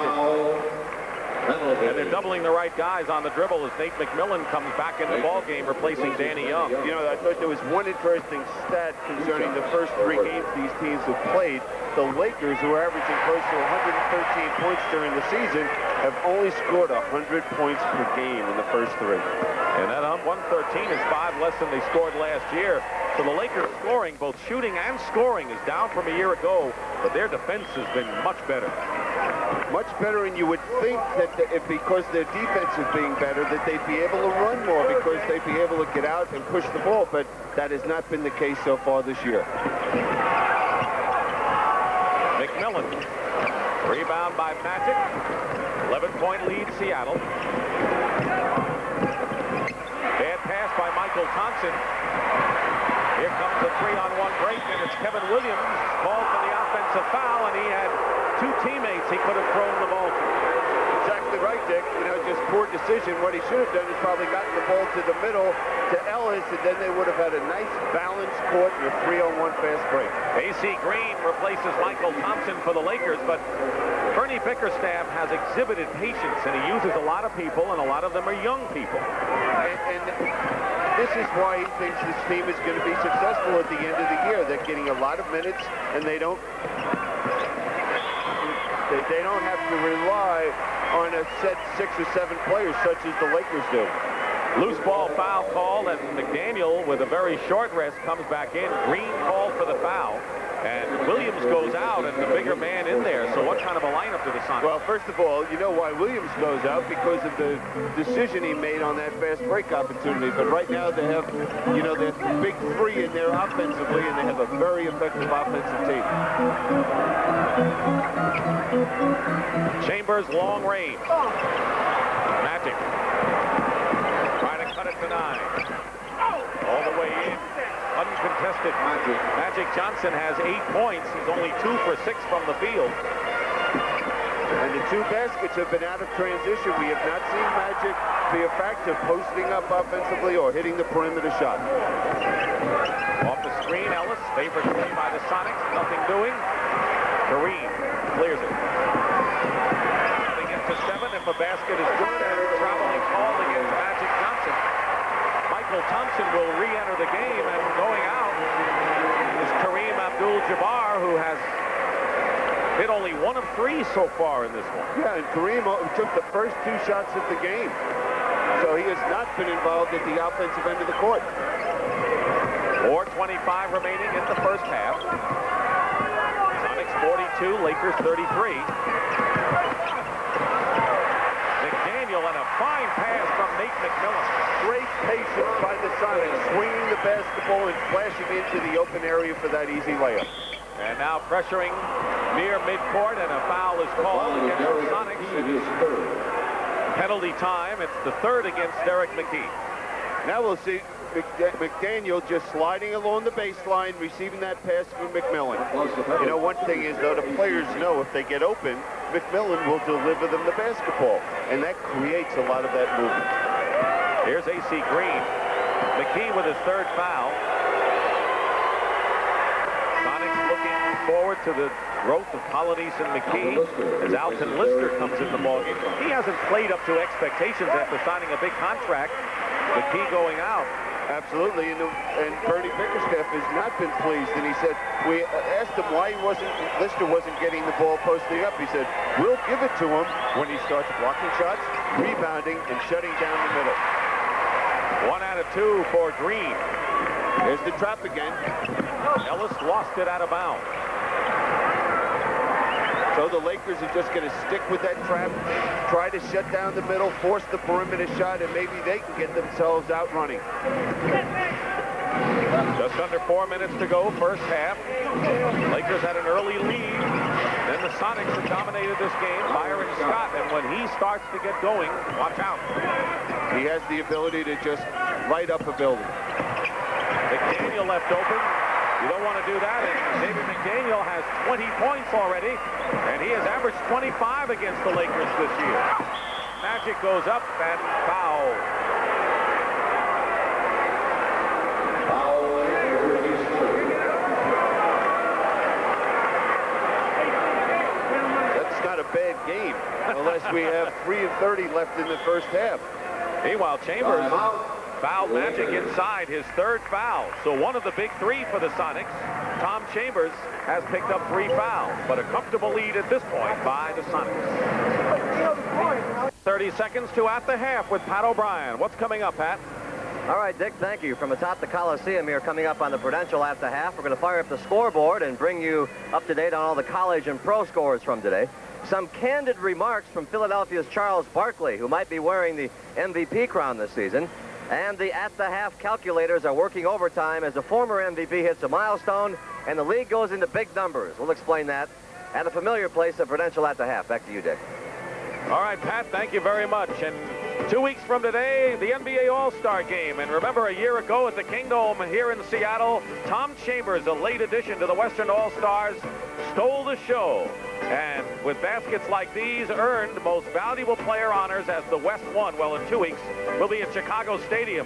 And they're doubling the right guys on the dribble as Nate McMillan comes back in the ball game, replacing Danny Young. You know, I thought there was one interesting stat concerning the first 3 games these teams have played. The Lakers, who are averaging close to 113 points during the season, have only scored 100 points per game in the first 3. And that 113 is 5 less than they scored last year. So the Lakers scoring, both shooting and scoring, is down from a year ago, but their defense has been much better. Much better, and you would think that because their defense is being better, that they'd be able to run more because they'd be able to get out and push the ball, but that has not been the case so far this year. McMillan, rebound by Magic, 11-point lead Seattle. Bad pass by Michael Thompson. Here comes a 3-on-1 break, and it's Kevin Williams called for the offensive foul, and he had 2 teammates he could have thrown the ball to. Exactly right, Dick. You know, just poor decision. What he should have done is probably gotten the ball to the middle to Ellis, and then they would have had a nice balanced court and a 3-on-1 fast break. AC Green replaces Michael Thompson for the Lakers, but Bernie Bickerstaff has exhibited patience, and he uses a lot of people, and a lot of them are young people. And this is why he thinks this team is going to be successful at the end of the year. They're getting a lot of minutes, and they don't have to rely on a set 6 or 7 players such as the Lakers do. Loose ball foul called, and McDaniel, with a very short rest, comes back in. Green called for the foul, and Williams goes out, and the bigger man in there. So what kind of a lineup do the Sonics? Well, first of all, you know why Williams goes out, because of the decision he made on that fast break opportunity. But right now they have, you know, the big 3 in there offensively, and they have a very effective offensive team. Chambers, long range. Magic. Trying to cut it to 9. All the way in. Uncontested. Magic Johnson has 8 points. He's only 2 for 6 from the field. And the 2 baskets have been out of transition. We have not seen Magic be a factor posting up offensively or hitting the perimeter shot. Off the screen, Ellis, favorite play by the Sonics. Nothing doing. Kareem clears it. They get to 7 if a basket is good, and traveling call against Magic Johnson. Michael Thompson will re-enter the game, and going out is Kareem Abdul-Jabbar, who has hit only 1 of 3 so far in this one. Yeah, and Kareem took the first 2 shots of the game. So he has not been involved at the offensive end of the court. 4:25 remaining in the first half. Sonics 42, Lakers 33. McDaniel and a fine pass from Nate McMillan. Great patience by the Sonics, swinging the basketball and flashing into the open area for that easy layup. And now pressuring near midcourt, and a foul is called against the Sonics. Penalty time. It's the third against Derek McKee. Now we'll see McDaniel just sliding along the baseline, receiving that pass from McMillan. You know, one thing is, though, the players know if they get open, McMillan will deliver them the basketball, and that creates a lot of that movement. Here's A.C. Green. McKee with his third foul. Sonics looking forward to the growth of Polonese and McKee as Alton Lister comes in the ballgame. He hasn't played up to expectations after signing a big contract. McKee going out. Absolutely, and Bernie Bickerstaff has not been pleased, and he said, we asked him why Lister wasn't getting the ball posting up. He said, we'll give it to him when he starts blocking shots, rebounding, and shutting down the middle. 1 out of 2 for Green. There's the trap again. Ellis lost it out of bounds. So the Lakers are just going to stick with that trap, try to shut down the middle, force the perimeter shot, and maybe they can get themselves out running. Just under 4 minutes to go, first half. Lakers had an early lead. Then the Sonics have dominated this game. Byron Scott, and when he starts to get going, watch out. He has the ability to just light up a building. McDaniel left open. You don't want to do that, and David McDaniel has 20 points already, and he has averaged 25 against the Lakers this year. Magic goes up and foul. That's not a bad game, unless we have 3 and 30 left in the first half. Meanwhile, Chambers fouled Magic inside, his third foul. So one of the big three for the Sonics. Tom Chambers has picked up 3 fouls, but a comfortable lead at this point by the Sonics. 30 seconds to at the half with Pat O'Brien. What's coming up, Pat? All right, Dick, thank you. From atop the Coliseum here, coming up on the Prudential at the half, we're going to fire up the scoreboard and bring you up to date on all the college and pro scores from today. Some candid remarks from Philadelphia's Charles Barkley, who might be wearing the MVP crown this season. And the at-the-half calculators are working overtime as the former MVP hits a milestone and the league goes into big numbers. We'll explain that at a familiar place at Prudential at the half. Back to you, Dick. All right, Pat, thank you very much. And 2 weeks from today, the NBA All-Star Game. And remember, a year ago at the Kingdome here in Seattle, Tom Chambers, a late addition to the Western All-Stars, stole the show. And with baskets like these, earned Most Valuable Player honors as the West won. Well, in 2 weeks, we'll be at Chicago Stadium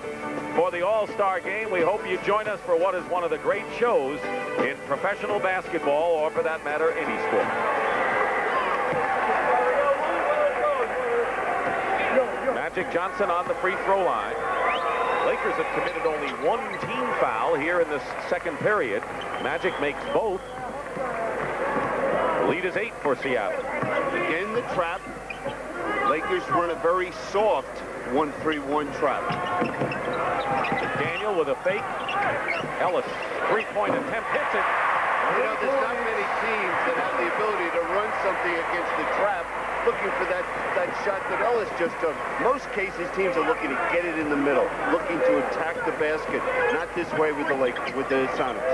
for the All-Star Game. We hope you join us for what is one of the great shows in professional basketball, or for that matter, any sport. Magic Johnson on the free throw line. Lakers have committed only 1 team foul here in this second period. Magic makes both. The lead is 8 for Seattle. Again, the trap. Lakers run a very soft 1-3-1 trap. Daniel with a fake. Ellis, three-point attempt, hits it. You know, there's not many teams that have the ability to run something against the trap, looking for that shot that Ellis just took. Most cases, teams are looking to get it in the middle, looking to attack the basket. Not this way with the Sonics.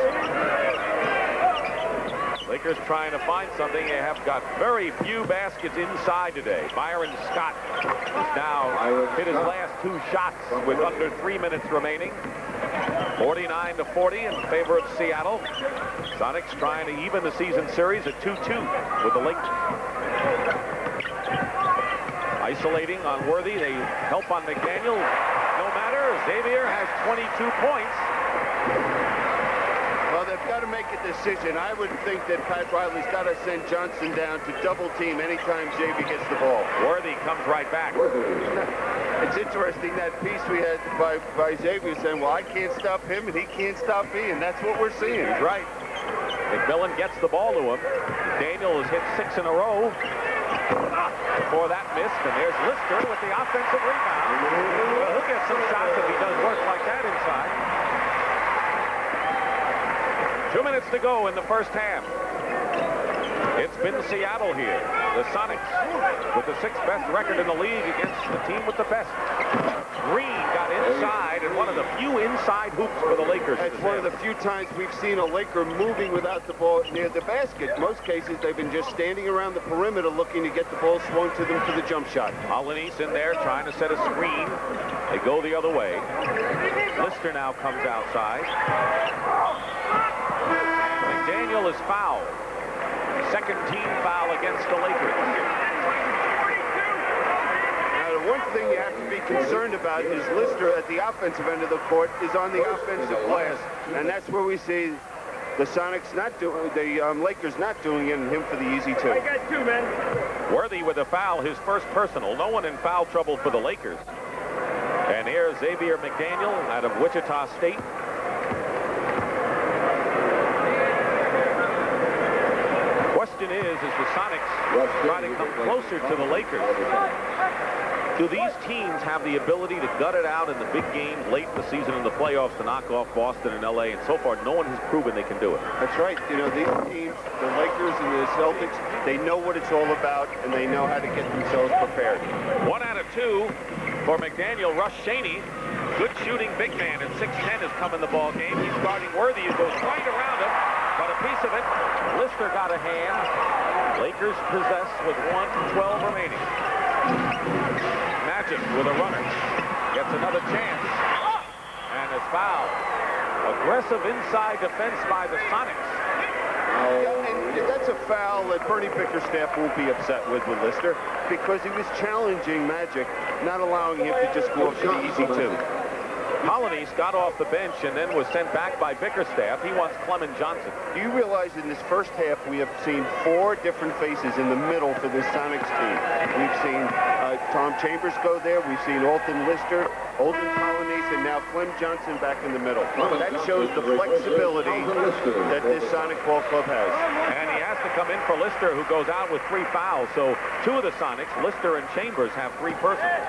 Lakers trying to find something. They have got very few baskets inside today. Byron Scott has now hit his last 2 shots with under 3 minutes remaining. 49-40 in favor of Seattle. Sonics trying to even the season series at 2-2 with the Lakers. Isolating on Worthy. They help on McDaniel. No matter. Xavier has 22 points. Well, they've got to make a decision. I would think that Pat Riley's got to send Johnson down to double team anytime Xavier gets the ball. Worthy comes right back. It's interesting, that piece we had by Xavier saying, well, I can't stop him and he can't stop me, and that's what we're seeing. He's right. McMillan gets the ball to him. Daniel has hit 6 in a row. Before that missed, and there's Lister with the offensive rebound. Well, he'll get some shots if he does work like that inside. 2 minutes to go in the first half. It's been Seattle here. The Sonics with the 6th best record in the league against the team with the best. Green got inside, and one of the few inside hoops for the Lakers. It's one of the few times we've seen a Laker moving without the ball near the basket. Most cases, they've been just standing around the perimeter looking to get the ball swung to them for the jump shot. Alanis in there trying to set a screen. They go the other way. Lister now comes outside. McDaniel is fouled. Second team foul against the Lakers. Now, the one thing you have to be concerned about is Lister at the offensive end of the court is on the offensive glass, and that's where we see the Sonics not doing, the Lakers not doing it, and him for the easy two. I got two, man. Worthy with a foul, his first personal. No one in foul trouble for the Lakers. And here's Xavier McDaniel out of Wichita State. Question is the Sonics try to come closer to the Lakers? Do these teams have the ability to gut it out in the big games late in the season in the playoffs to knock off Boston and LA? And so far, no one has proven they can do it. That's right. You know, these teams, the Lakers and the Celtics, they know what it's all about, and they know how to get themselves prepared. 1 out of 2 for McDaniel. Russ Shaney, good shooting big man at 6'10", has come in the ball game. He's guarding Worthy, who goes right around him. But a piece of it, Lister got a hand. Lakers possess with 1:12 remaining. Magic with a runner. Gets another chance. And is fouled. Aggressive inside defense by the Sonics. Yeah, and that's a foul that Bernie Bickerstaff won't be upset with Lister, because he was challenging Magic, not allowing him to just go up to the easy two. Alanis got off the bench and then was sent back by Bickerstaff. He wants Clement Johnson. Do you realize in this first half we have seen 4 different faces in the middle for this Sonics team? We've seen Tom Chambers go there. We've seen Alton Lister, Olden Alanis, and now Clem Johnson back in the middle. That shows the flexibility that this Sonic ball club has. And he has to come in for Lister, who goes out with 3 fouls. So 2 of the Sonics, Lister and Chambers, have 3 personals.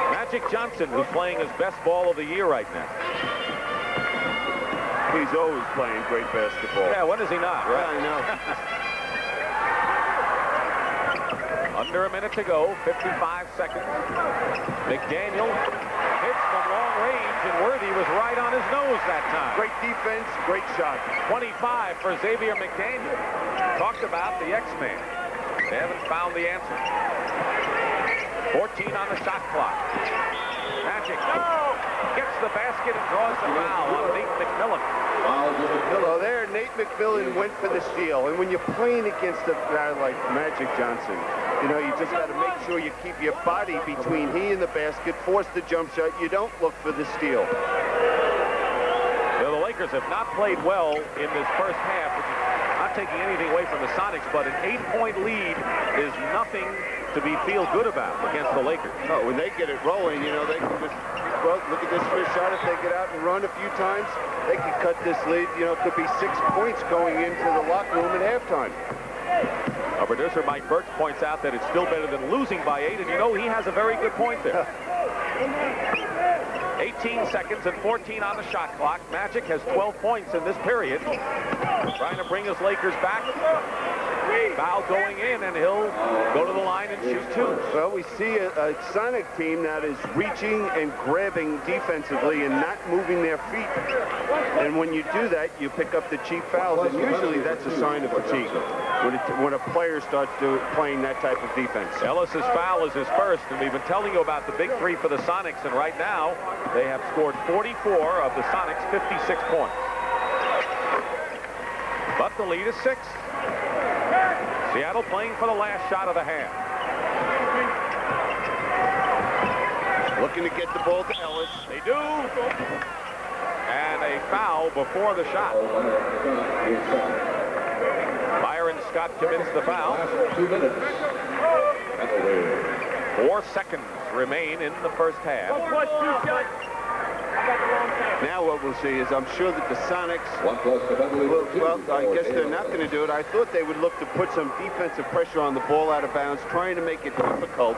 Magic Johnson, who's playing his best ball of the year right now. He's always playing great basketball. Yeah, when is he not, right? I know. Under a minute to go, 55 seconds. McDaniel hits from long range, and Worthy was right on his nose that time. Great defense, great shot. 25 for Xavier McDaniel. Talked about the X-Man. They haven't found the answer. 14 on the shot clock. Magic gets the basket and draws the foul on Nate McMillan. Hello there. Nate McMillan went for the steal. And when you're playing against a guy like Magic Johnson, you know, you just got to make sure you keep your body between he and the basket, force the jump shot. You don't look for the steal. Well, the Lakers have not played well in this first half, which is not taking anything away from the Sonics, but an 8-point lead is nothing to be feel good about against the Lakers. Oh, when they get it rolling, you know, they can just, well, look at this first shot. If they get out and run a few times, they can cut this lead. You know, it could be 6 points going into the locker room at halftime. Our producer, Mike Birch, points out that it's still better than losing by 8, and you know, he has a very good point there. 18 seconds and 14 on the shot clock. Magic has 12 points in this period. Trying to bring his Lakers back. Foul going in, and he'll go to the line and shoot 2. Well, we see a Sonic team that is reaching and grabbing defensively and not moving their feet. And when you do that, you pick up the cheap fouls, and usually that's a sign of fatigue when a player starts playing that type of defense. Ellis's foul is his first, and we've been telling you about the big 3 for the Sonics, and right now they have scored 44 of the Sonics' 56 points. But the lead is 6. Seattle playing for the last shot of the half. Looking to get the ball to Ellis. They do. And a foul before the shot. Byron Scott commits the foul. 2 minutes. 4 seconds remain in the first half. Now what we'll see is I'm sure that the Sonics, 1 plus the penalty. well, I guess they're not going to do it. I thought they would look to put some defensive pressure on the ball out of bounds, trying to make it difficult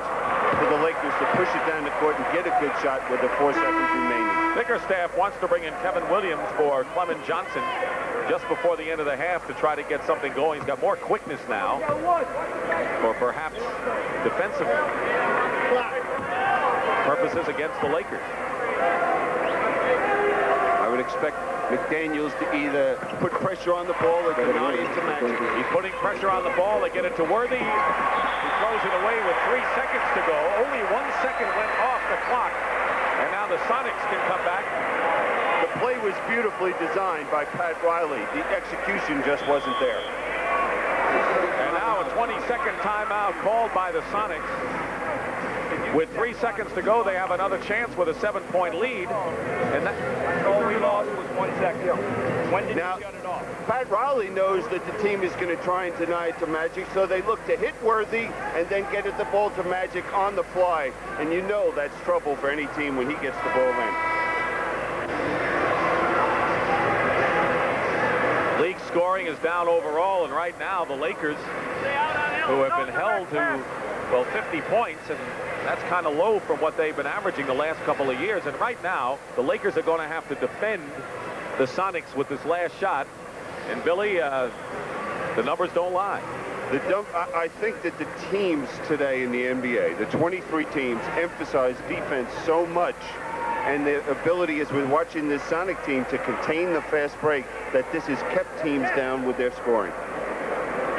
for the Lakers to push it down the court and get a good shot with the 4 seconds remaining. Bickerstaff wants to bring in Kevin Williams for Clement Johnson just before the end of the half to try to get something going. He's got more quickness now, or perhaps defensive purposes against the Lakers. I would expect McDaniels to either put pressure on the ball or deny it to Magic. He's putting pressure on the ball. They get it to Worthy. He throws it away with 3 seconds to go. Only 1 second went off the clock. And now the Sonics can come back. The play was beautifully designed by Pat Riley. The execution just wasn't there. And now a 20-second timeout called by the Sonics. With 3 seconds to go, they have another chance with a 7-point lead. And all we lost was 1 second. When did Now, you shut it off? Pat Riley knows that the team is going to try and deny it to Magic, so they look to hit Worthy and then get it the ball to Magic on the fly. And you know that's trouble for any team when he gets the ball in. league scoring is down overall, and right now the Lakers, who have been held to, well, 50 points, and that's kind of low from what they've been averaging the last couple of years. And right now, the Lakers are going to have to defend the Sonics with this last shot. And Billy, the numbers don't lie. I think that the teams today in the NBA, the 23 teams, emphasize defense so much, and the ability is with watching this Sonic team to contain the fast break, that this has kept teams down with their scoring.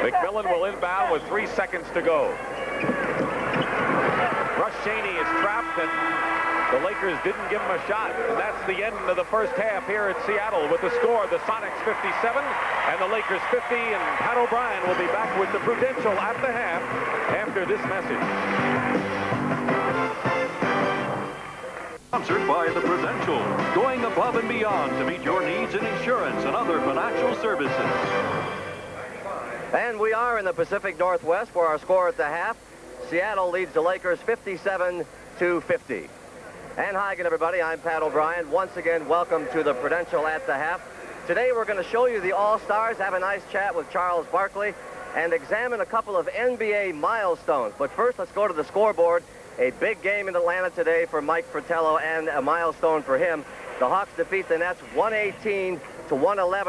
McMillan will inbound with 3 seconds to go. Russ Chaney is trapped, and the Lakers didn't give him a shot. And that's the end of the first half here at Seattle with the score, the Sonics 57 and the Lakers 50. And Pat O'Brien will be back with the Prudential at the half after this message. Sponsored by the Prudential, going above and beyond to meet your needs in insurance and other financial services. And we are in the Pacific Northwest for our score at the half. Seattle leads the Lakers 57-50. And hi again, everybody. I'm Pat O'Brien. Once again, welcome to the Prudential at the half. Today we're going to show you the All-Stars, have a nice chat with Charles Barkley, and examine a couple of NBA milestones. But first, let's go to the scoreboard. A big game in Atlanta today for Mike Fratello, and a milestone for him. The Hawks defeat the Nets 118-111.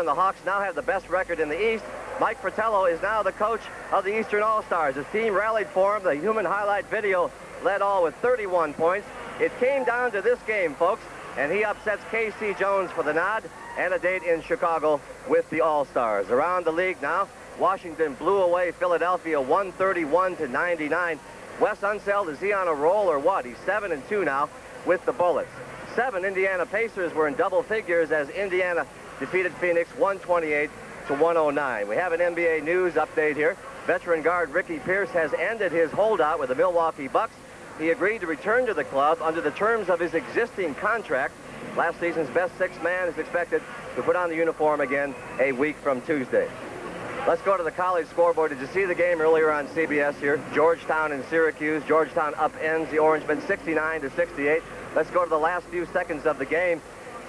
The Hawks now have the best record in the East. Mike Fratello is now the coach of the Eastern All-Stars. His team rallied for him. The human highlight video led all with 31 points. It came down to this game, folks, and he upsets K.C. Jones for the nod and a date in Chicago with the All-Stars. Around the league now, Washington blew away Philadelphia 131-99. Wes Unseld, is he on a roll or what? He's 7-2 now with the Bullets. 7 Indiana Pacers were in double figures as Indiana defeated Phoenix 128-109. We have an NBA news update here. Veteran guard Ricky Pierce has ended his holdout with the Milwaukee Bucks. He agreed to return to the club under the terms of his existing contract. Last season's best sixth man is expected to put on the uniform again a week from Tuesday. Let's go to the college scoreboard. Did you see the game earlier on CBS here? Georgetown and Syracuse. Georgetown upends the Orangemen 69-68. Let's go to the last few seconds of the game.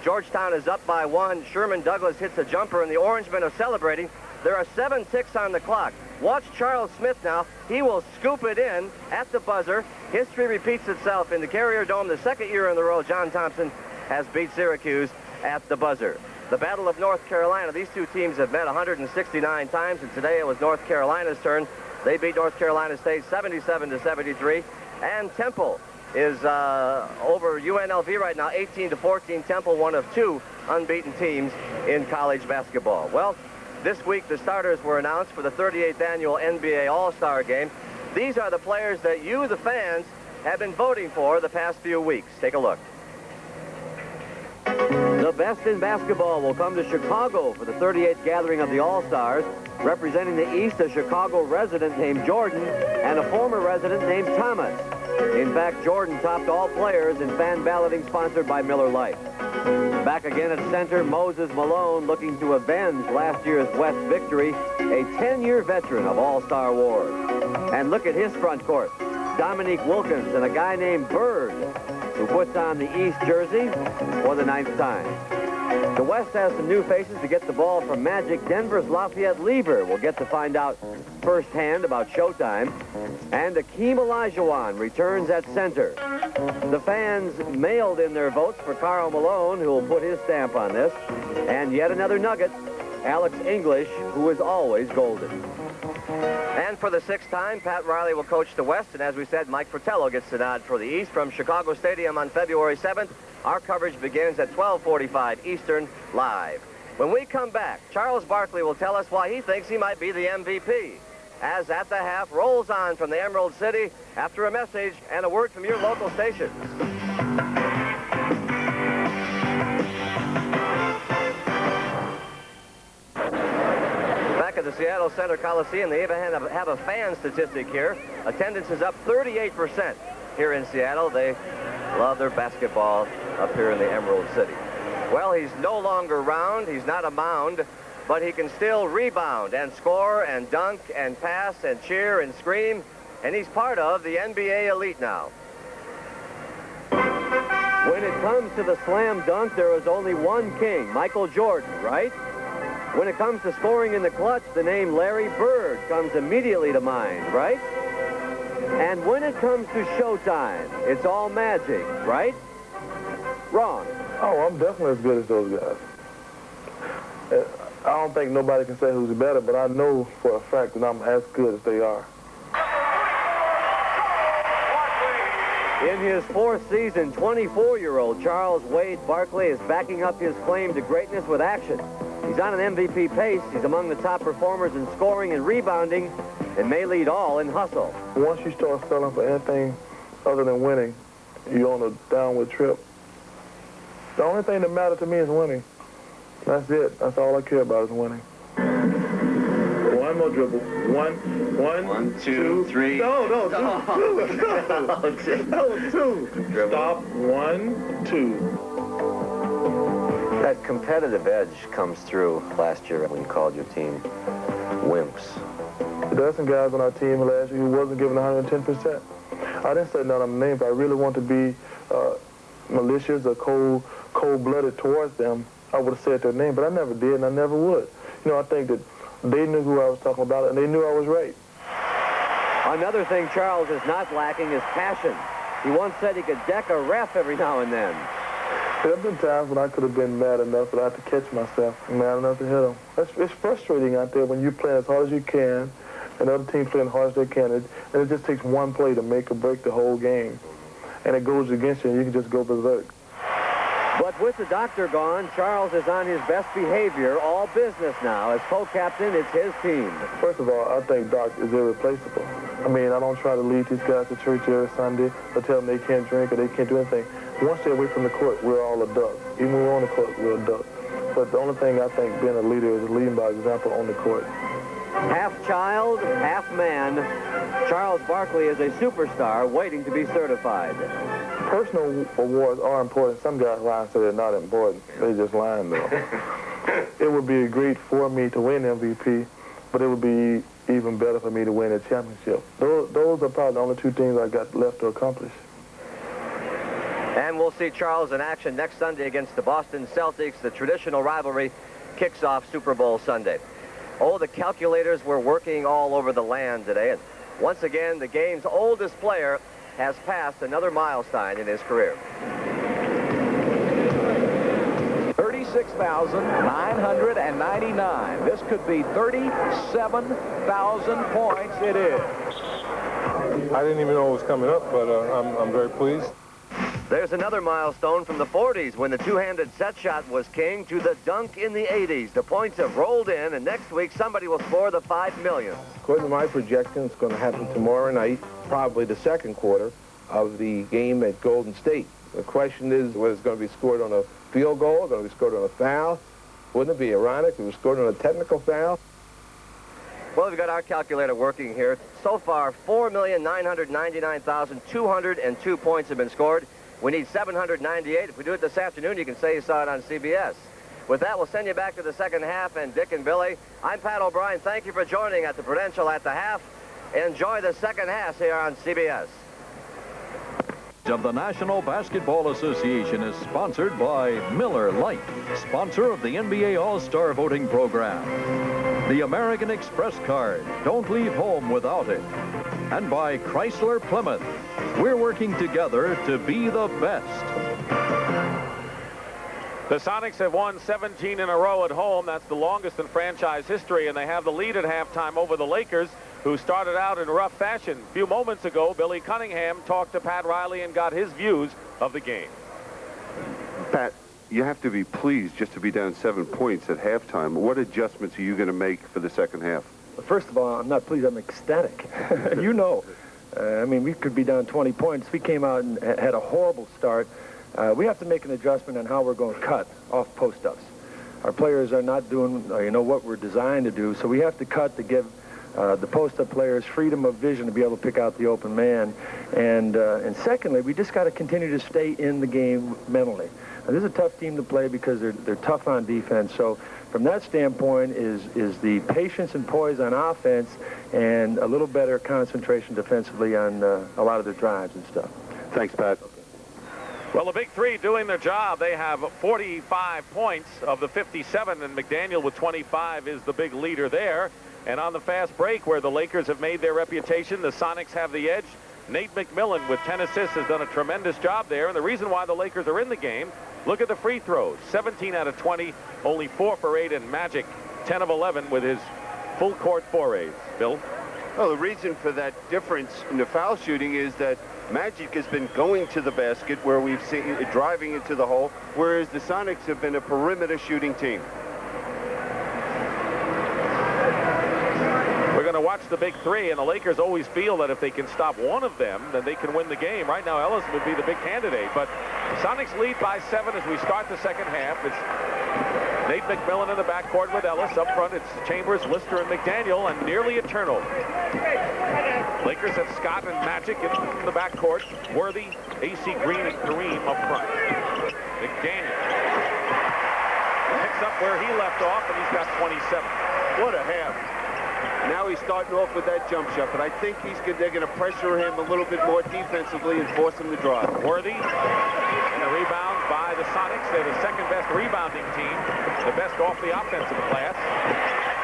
Georgetown is up by 1. Sherman Douglas hits a jumper, and the Orangemen are celebrating. There are 7 ticks on the clock. Watch Charles Smith now. He will scoop it in at the buzzer. History repeats itself in the Carrier Dome. The second year in a row, John Thompson has beat Syracuse at the buzzer. The Battle of North Carolina. These two teams have met 169 times, and today it was North Carolina's turn. They beat North Carolina State 77-73. And Temple is over UNLV right now, 18-14. Temple, one of 2 unbeaten teams in college basketball. Well, this week the starters were announced for the 38th annual NBA All-Star Game. These are the players that you, the fans, have been voting for the past few weeks. Take a look. The best in basketball will come to Chicago for the 38th gathering of the All-Stars. Representing the East, a Chicago resident named Jordan and a former resident named Thomas. In fact, Jordan topped all players in fan balloting sponsored by Miller Lite. Back again at center, Moses Malone looking to avenge last year's West victory, a 10-year veteran of All-Star Wars. And look at his front court. Dominique Wilkins and a guy named Bird, who puts on the East jersey for the 9th time. The West has some new faces to get the ball from Magic. Denver's Lafayette Lever will get to find out firsthand about Showtime. And Akeem Olajuwon returns at center. The fans mailed in their votes for Karl Malone, who will put his stamp on this. And yet another nugget, Alex English, who is always golden. And for the 6th time, Pat Riley will coach the West. And as we said, Mike Fratello gets the nod for the East. From Chicago Stadium on February 7th, our coverage begins at 12:45 Eastern, live. When we come back, Charles Barkley will tell us why he thinks he might be the MVP. As At the Half rolls on from the Emerald City after a message and a word from your local stations. Back at the Seattle Center Coliseum, they even have a fan statistic here. Attendance is up 38% here in Seattle. They love their basketball up here in the Emerald City. Well, he's no longer round. He's not a mound, but he can still rebound and score and dunk and pass and cheer and scream, and he's part of the NBA elite now. When it comes to the slam dunk, there is only one king, Michael Jordan, right? When it comes to scoring in the clutch, the name Larry Bird comes immediately to mind, right? And when it comes to Showtime, it's all Magic, right? Wrong. Oh, I'm definitely as good as those guys. I don't think nobody can say who's better, but I know for a fact that I'm as good as they are. In his 4th season, 24-year-old Charles Wade Barkley is backing up his claim to greatness with action. He's on an MVP pace. He's among the top performers in scoring and rebounding, and may lead all in hustle. Once you start selling for anything other than winning, you're on a downward trip. The only thing that matters to me is winning. That's it. That's all I care about is winning. One more dribble. One, two, three. No, two. No, two. Dribble. Stop. 1, 2. That competitive edge comes through last year when you called your team wimps. There are some guys on our team last year who wasn't giving 110%. I didn't say none of them names. I really want to be malicious or cold-blooded towards them. I would have said their name, but I never did, and I never would. You know, I think that they knew who I was talking about, and they knew I was right. Another thing Charles is not lacking is passion. He once said he could deck a ref every now and then. There have been times when I could have been mad enough, but I had to catch myself and mad enough to hit them. It's frustrating out there when you play as hard as you can, and the other team playing as hard as they can, and it just takes one play to make or break the whole game. And it goes against you, and you can just go berserk. But with the doctor gone, Charles is on his best behavior, all business now. As co-captain, it's his team. First of all, I think Doc is irreplaceable. I mean, I don't try to lead these guys to church every Sunday or tell them they can't drink or they can't do anything. Once they're away from the court, we're all adults. Even when we're on the court, we're adults. But the only thing I think being a leader is leading by example on the court. Half child, half man, Charles Barkley is a superstar waiting to be certified. Personal awards are important. Some guys lie and say they're not important. They're just lying, though. It would be great for me to win MVP, but it would be even better for me to win a championship. Those are probably the only two things I got left to accomplish. And we'll see Charles in action next Sunday against the Boston Celtics. The traditional rivalry kicks off Super Bowl Sunday. Oh, the calculators were working all over the land today. And once again, the game's oldest player has passed another milestone in his career. 36,999. This could be 37,000 points. It is. I didn't even know it was coming up, but I'm very pleased. There's another milestone from the 40s when the two-handed set shot was king to the dunk in the 80s. The points have rolled in, and next week somebody will score the 5 million. According to my projection, it's going to happen tomorrow night, probably the second quarter of the game at Golden State. The question is whether it's going to be scored on a field goal, going to be scored on a foul. Wouldn't it be ironic if it was scored on a technical foul? Well, we've got our calculator working here. So far, 4,999,202 points have been scored. We need 798. If we do it this afternoon, you can say you saw it on CBS. With that, we'll send you back to the second half. And Dick and Billy, I'm Pat O'Brien. Thank you for joining at the Prudential at the half. Enjoy the second half here on CBS. of the National Basketball Association is sponsored by Miller Lite, sponsor of the NBA All-Star Voting Program. The American Express card, don't leave home without it. And by Chrysler Plymouth, we're working together to be the best. The Sonics have won 17 in a row at home. That's the longest in franchise history, and they have the lead at halftime over the Lakers, who started out in rough fashion. A few moments ago, Billy Cunningham talked to Pat Riley and got his views of the game. Pat, you have to be pleased just to be down 7 points at halftime. What adjustments are you going to make for the second half? Well, first of all, I'm not pleased. I'm ecstatic. You know, I mean, we could be down 20 points. We came out and had a horrible start. We have to make an adjustment on how we're going to cut off post-ups. Our players are not doing, what we're designed to do, so we have to cut to give the post-up players freedom of vision to be able to pick out the open man. And secondly, we just got to continue to stay in the game mentally. Now, this is a tough team to play because they're tough on defense. So from that standpoint is the patience and poise on offense and a little better concentration defensively on a lot of their drives and stuff. Thanks, Pat. Well, the big three doing their job. They have 45 points of the 57, and McDaniel with 25 is the big leader there. And on the fast break, where the Lakers have made their reputation, the Sonics have the edge. Nate McMillan with 10 assists has done a tremendous job there. And the reason why the Lakers are in the game, look at the free throws. 17 out of 20, only 4 for 8, and Magic 10 of 11 with his full court forays. Bill? Well, the reason for that difference in the foul shooting is that Magic has been going to the basket where we've seen it driving into the hole, whereas the Sonics have been a perimeter shooting team. We're going to watch the big three, and the Lakers always feel that if they can stop one of them, then they can win the game. Right now, Ellis would be the big candidate, but Sonics lead by 7 as we start the second half. It's Nate McMillan in the backcourt with Ellis. Up front, it's Chambers, Lister, and McDaniel, and nearly a turnover. Lakers have Scott and Magic in the backcourt. Worthy, AC Green, and Kareem up front. McDaniel picks up where he left off, and he's got 27. What a half. Now he's starting off with that jump shot, but I think they're going to pressure him a little bit more defensively and force him to drive. Worthy, and a rebound by the Sonics. They're the second-best rebounding team, the best off the offensive glass.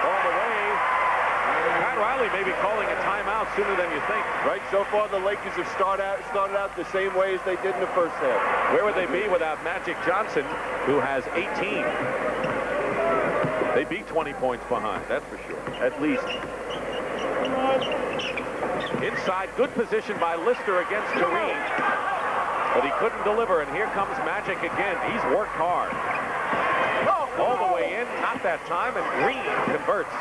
All the way. Pat Riley may be calling a timeout sooner than you think. Right, so far the Lakers have started out the same way as they did in the first half. Where would they be without Magic Johnson, who has 18? They beat 20 points behind, that's for sure. At least. Inside, good position by Lister against Kareem. But he couldn't deliver, and here comes Magic again. He's worked hard. All the way in, not that time, and Green converts.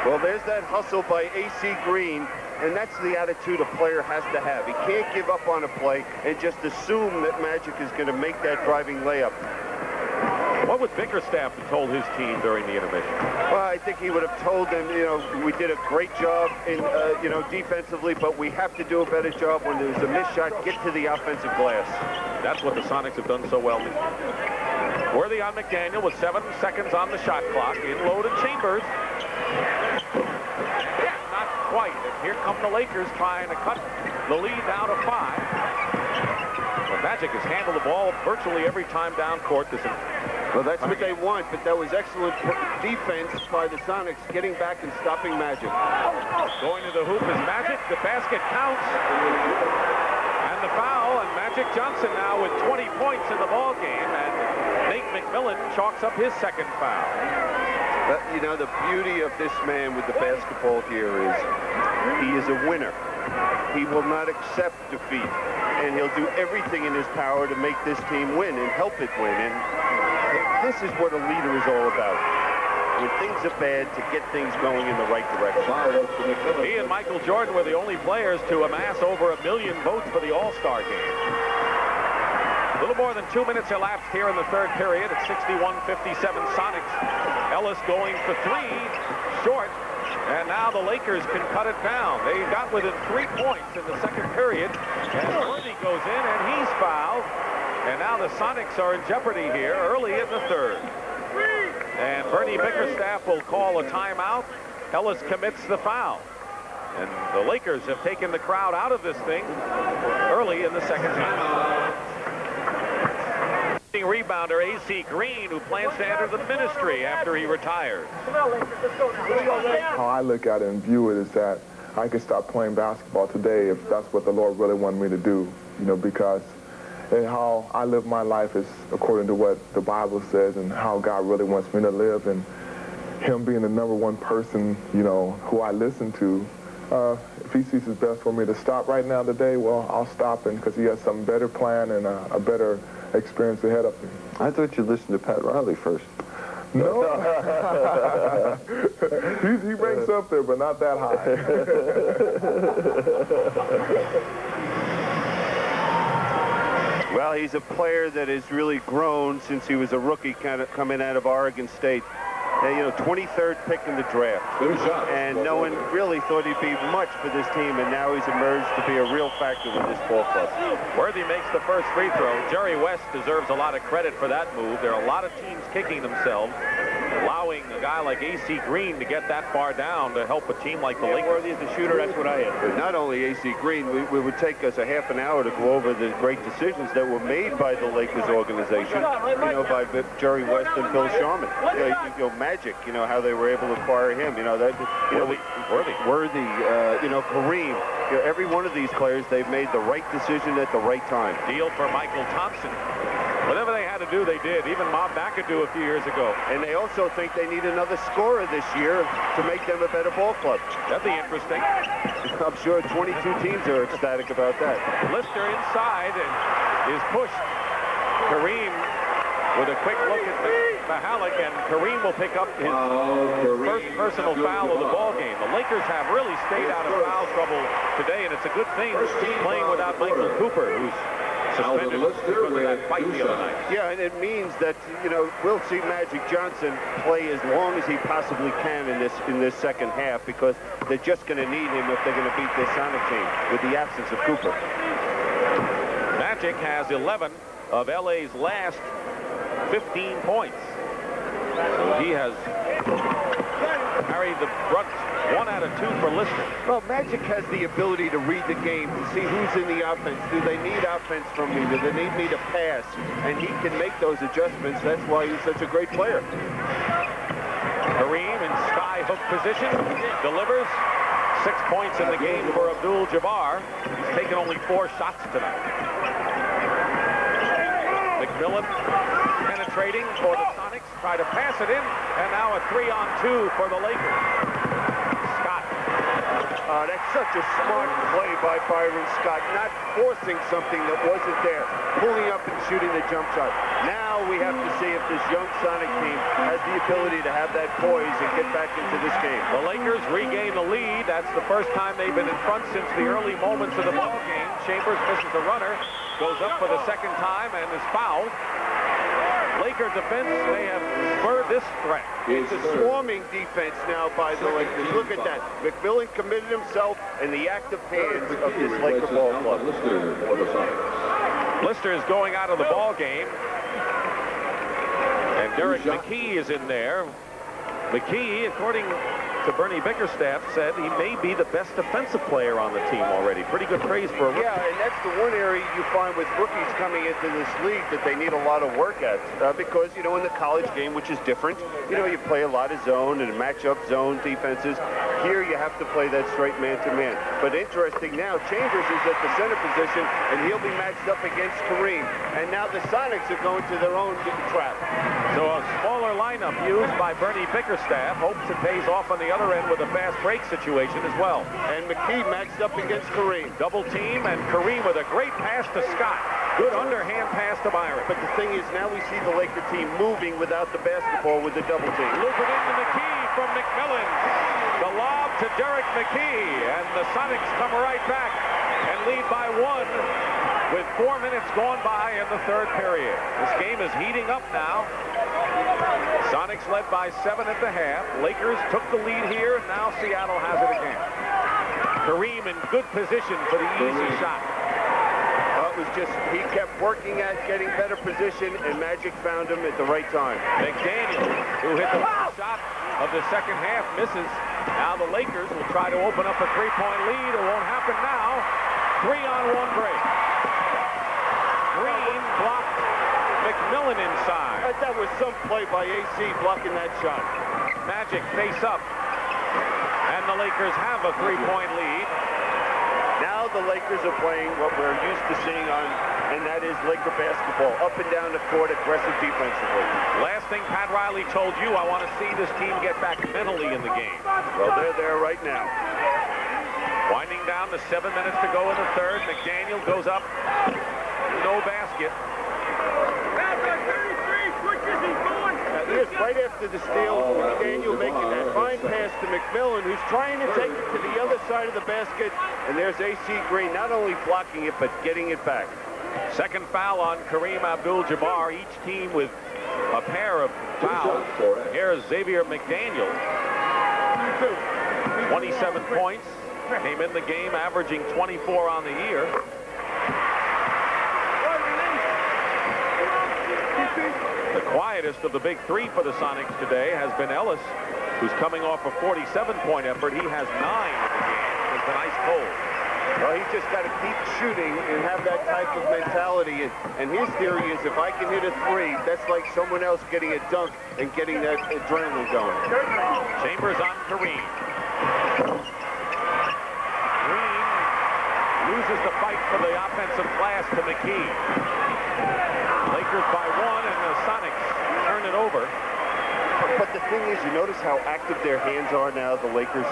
Well, there's that hustle by AC Green, and that's the attitude a player has to have. He can't give up on a play and just assume that Magic is going to make that driving layup. What would Bickerstaff have told his team during the intermission? Well, I think he would have told them, we did a great job in, defensively, but we have to do a better job when there's a missed shot, get to the offensive glass. That's what the Sonics have done so well. Worthy on McDaniel with 7 seconds on the shot clock. In low to Chambers. Not quite. And here come the Lakers trying to cut the lead down to 5. Well, Magic has handled the ball virtually every time down court. Well, that's what they want, but that was excellent defense by the Sonics, getting back and stopping Magic. Going to the hoop is Magic. The basket counts. And the foul, and Magic Johnson now with 20 points in the ball game, and Nate McMillan chalks up his second foul. But, the beauty of this man with the basketball here is he is a winner. He will not accept defeat, and he'll do everything in his power to make this team win and help it win. And this is what a leader is all about. When things are bad, to get things going in the right direction. He and Michael Jordan were the only players to amass over 1 million votes for the All-Star game. A little more than 2 minutes elapsed here in the third period. It's 61-57 Sonics. Ellis going for 3, short. And now the Lakers can cut it down. They got within 3 points in the second period. And Worthy goes in, and he's fouled. And now the Sonics are in jeopardy here early in the third. And Bernie Bickerstaff will call a timeout. Ellis commits the foul. And the Lakers have taken the crowd out of this thing early in the second half. Rebounder AC Green, who plans to enter the ministry after he retires. How I look at it and view it is that I could stop playing basketball today if that's what the Lord really wanted me to do, you know, because how I live my life is according to what the Bible says and how God really wants me to live, and him being the #1 person, you know, who I listen to. If he sees it's best for me to stop right now today, well, I'll stop him because he has some better plan and a better experience ahead of me. I thought you listened to Pat Riley first. No. he ranks up there, but not that high. Well, he's a player that has really grown since he was a rookie kind of coming out of Oregon State. You know, 23rd pick in the draft. And no one really thought he'd be much for this team, and now he's emerged to be a real factor with this ball club. Worthy makes the first free throw. Jerry West deserves a lot of credit for that move. There are a lot of teams kicking themselves, allowing a guy like AC Green to get that far down to help a team like the Lakers. Worthy as a shooter, that's what I had. But not only AC Green, we would take us a half an hour to go over the great decisions that were made by the Lakers organization, you know, by Jerry West and Bill Sharman. You know, Magic, you know, how they were able to acquire him, you know, that, you know, Worthy, you know, Kareem, you know, every one of these players, they've made the right decision at the right time. Deal for Michael Thompson. Whatever they had to do, they did. Even Bob McAdoo a few years ago. And they also think they need another scorer this year to make them a better ball club. That'd be interesting. I'm sure 22 teams are ecstatic about that. Lister inside and is pushed. Kareem with a quick look at Mahalik, and Kareem will pick up his first personal foul of the ball game. The Lakers have really stayed out of foul trouble today, and it's a good thing playing without Michael Cooper, who's suspended because of that fight the other night. Yeah, and it means that, you know, we'll see Magic Johnson play as long as he possibly can in this second half, because they're just going to need him if they're going to beat this Sonic team with the absence of Cooper. Magic has 11 of LA's last 15 points. So he has carried the brunt 1 out of 2 for Lister. Well, Magic has the ability to read the game, to see who's in the offense. Do they need offense from me? Do they need me to pass? And he can make those adjustments. That's why he's such a great player. Kareem in sky hook position, delivers. 6 points in the game for Abdul-Jabbar. He's taken only 4 shots tonight. McMillan penetrating for the Sonics, try to pass it in, and now a 3-on-2 for the Lakers. Scott. That's such a smart play by Byron Scott, not forcing something that wasn't there, pulling up and shooting the jump shot. Now we have to see if this young Sonic team has the ability to have that poise and get back into this game. The Lakers regain the lead. That's the first time they've been in front since the early moments of the ball game. Chambers misses a runner, goes up for the second time, and is fouled. Laker defense may have spurred this threat. It's a swarming defense now by the Lakers. Look at that. McMillan committed himself in the active hands of this Laker ball club. Lister is going out of the ball game. And Derek McKee is in there. McKee, according to Bernie Bickerstaff, said he may be the best defensive player on the team already. Pretty good praise for a rookie. Yeah, and that's the one area you find with rookies coming into this league that they need a lot of work at. Because, you know, in the college game, which is different, you know, you play a lot of zone and match-up zone defenses. Here you have to play that straight man-to-man. But interesting now, Chambers is at the center position, and he'll be matched up against Kareem. And now the Sonics are going to their own trap. So a smaller lineup used by Bernie Bickerstaff. Hopes it pays off on the other end with a fast break situation as well. And McKee matched up against Kareem. Double team, and Kareem with a great pass to Scott. Good underhand pass to Byron. But the thing is, now we see the Laker team moving without the basketball with the double team. Loop it into McKee from McMillan. The lob to Derek McKee, and the Sonics come right back and lead by 1 with 4 minutes gone by in the third period. This game is heating up now. Sonics led by 7 at the half. Lakers took the lead here, and now Seattle has it again. Kareem in good position for the easy shot. It was just, he kept working at getting better position, and Magic found him at the right time. McDaniel, who hit the shot, of the second half misses. Now the Lakers will try to open up a three-point lead. It won't happen now. 3-on-1 break. Green blocked McMillan inside. That was some play by AC blocking that shot. Magic face up. And the Lakers have a three-point lead. Now the Lakers are playing what we're used to seeing and that is Laker basketball. Up and down the court, aggressive defensively. Last thing Pat Riley told you, I want to see this team get back mentally in the game. Well, they're there right now. Winding down to 7 minutes to go in the third. McDaniel goes up. No basket. Here's right after the steal, McDaniel making that fine pass to McMillan, who's trying to take it to the other side of the basket. And there's AC Green not only blocking it, but getting it back. Second foul on Kareem Abdul-Jabbar. Each team with a pair of fouls. Here's Xavier McDaniel. 27 points. Came in the game averaging 24 on the year. The quietest of the big three for the Sonics today has been Ellis, who's coming off a 47-point effort. He has 9 in the game. It's been ice cold. Well, he's just got to keep shooting and have that type of mentality. And his theory is if I can hit a three, that's like someone else getting a dunk and getting that adrenaline going. Chambers on Kareem. Green loses the fight for the offensive glass to McKee. Lakers by 1, and the Sonics turn it over. But the thing is, you notice how active their hands are now, the Lakers.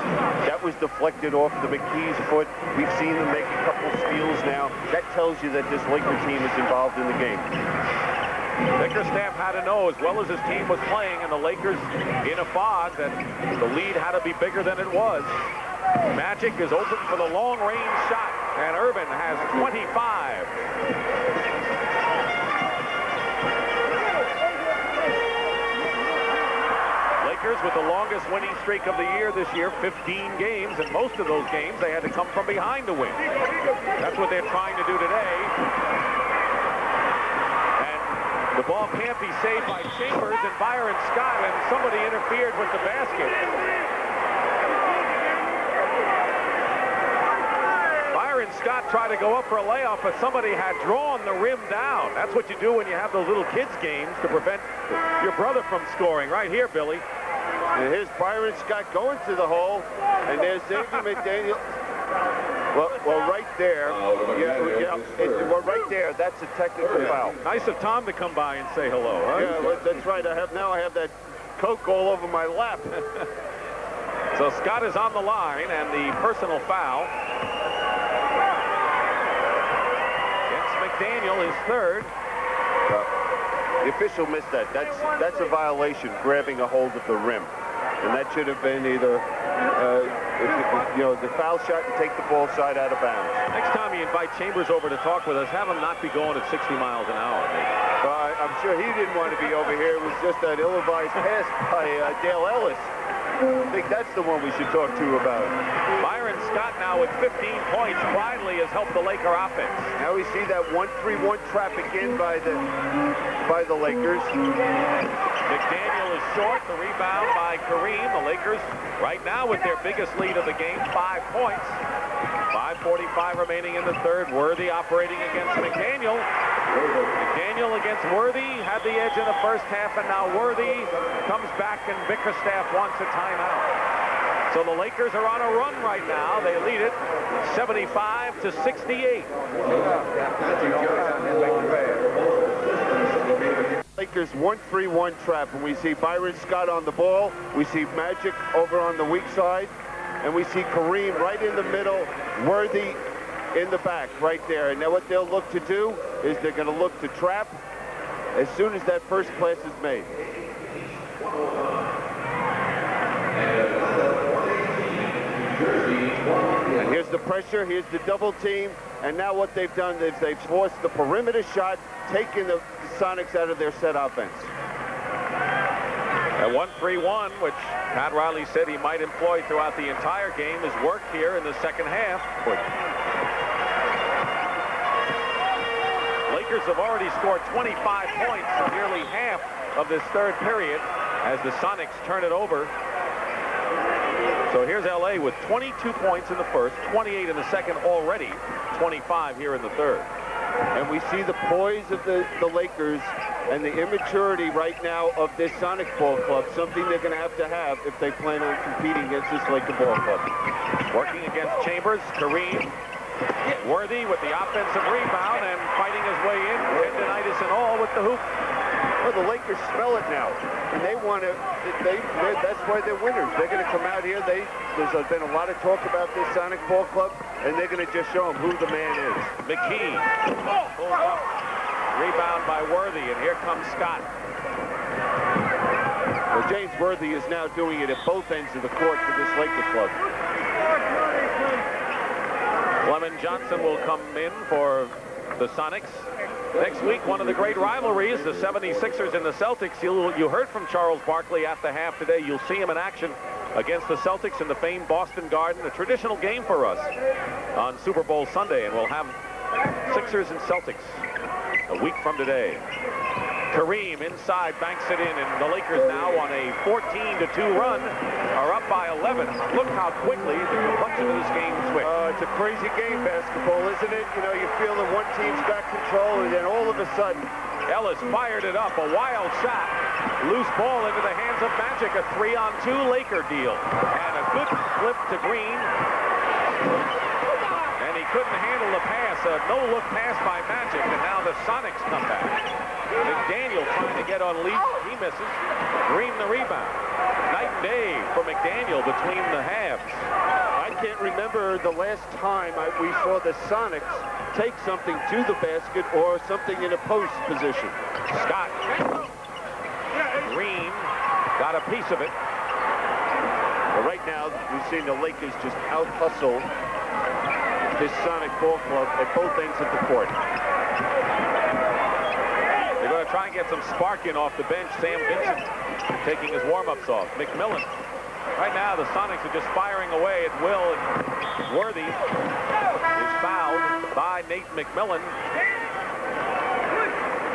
That was deflected off the McKee's foot. We've seen them make a couple steals now. That tells you that this Laker team is involved in the game. Bickerstaff had to know, as well as his team was playing, and the Lakers in a fog, that the lead had to be bigger than it was. Magic is open for the long-range shot, and Urban has 25. With the longest winning streak of the year this year, 15 games, and most of those games they had to come from behind to win. That's what they're trying to do today. And the ball can't be saved by Chambers and Byron Scott, and somebody interfered with the basket. Byron Scott tried to go up for a layoff, but somebody had drawn the rim down. That's what you do when you have those little kids games to prevent your brother from scoring. Right here, Billy. And here's Byron Scott going to the hole, and there's Xavier McDaniel. Well, right there. Well, right there. That's a technical foul. Nice of Tom to come by and say hello, huh? Yeah, that's right. I have that Coke all over my lap. So Scott is on the line, and the personal foul against McDaniel is third. The official missed that. That's a violation, grabbing a hold of the rim. And that should have been either, the foul shot and take the ball side out of bounds. Next time you invite Chambers over to talk with us, have him not be going at 60 miles an hour. I'm sure he didn't want to be over here. It was just that ill-advised pass by Dale Ellis. I think that's the one we should talk to about. Byron Scott now with 15 points. Riley has helped the Laker offense. Now we see that 1-3-1 trap again by the Lakers. McDaniel is short. The rebound by Kareem. The Lakers right now with their biggest lead of the game, 5 points. 5:45 remaining in the third. Worthy operating against McDaniel. McDaniel against Worthy had the edge in the first half, and now Worthy comes back, and Bickerstaff wants a timeout. So the Lakers are on a run right now. They lead it 75-68. Lakers 1-3-1 trap, and we see Byron Scott on the ball. We see Magic over on the weak side, and we see Kareem right in the middle, Worthy in the back right there. And now what they'll look to do is they're going to look to trap as soon as that first pass is made. And here's the pressure, here's the double team, and now what they've done is they've forced the perimeter shot, taking the Sonics out of their set offense. A 1-3-1, which Pat Riley said he might employ throughout the entire game, has worked here in the second half. Lakers have already scored 25 points in nearly half of this third period as the Sonics turn it over So here's L.A. with 22 points in the first, 28 in the second already, 25 here in the third. And we see the poise of the Lakers and the immaturity right now of this Sonic ball club, something they're going to have if they plan on competing against this Laker ball club. Working against Chambers, Kareem. Worthy with the offensive rebound and fighting his way in, tendinitis and all with the hoop. Well, the Lakers smell it now, and they want to. That's why they're winners. They're going to come out here. There's been a lot of talk about this Sonic ball club, and they're going to just show them who the man is. McKee pulls up. Rebound by Worthy, and here comes Scott. Well, James Worthy is now doing it at both ends of the court for this Lakers club. Clement Johnson will come in for the Sonics. Next week, one of the great rivalries, the 76ers and the Celtics. You heard from Charles Barkley at the half today. You'll see him in action against the Celtics in the famed Boston Garden, a traditional game for us on Super Bowl Sunday, and we'll have Sixers and Celtics a week from today. Kareem inside banks it in, and the Lakers now on a 14-2 run are up by 11. Look how quickly the complexion of this game switched. It's a crazy game, basketball, isn't it? You know, you feel that one team's got control, and then all of a sudden, Ellis fired it up, a wild shot. Loose ball into the hands of Magic, a 3-on-2 Laker deal. And a good flip to Green. And he couldn't handle the pass, a no-look pass by Magic, and now the Sonics come back. McDaniel trying to get on lead. He misses. Green the rebound. Night and day for McDaniel between the halves. I can't remember the last time we saw the Sonics take something to the basket or something in a post position. Scott. Green got a piece of it. Well, right now, we've seen the Lakers just out-hustle this Sonic ball club at both ends of the court. They're going to try and get some spark in off the bench. Sam Vincent taking his warm-ups off. McMillan. Right now, the Sonics are just firing away at will. And Worthy is fouled by Nate McMillan.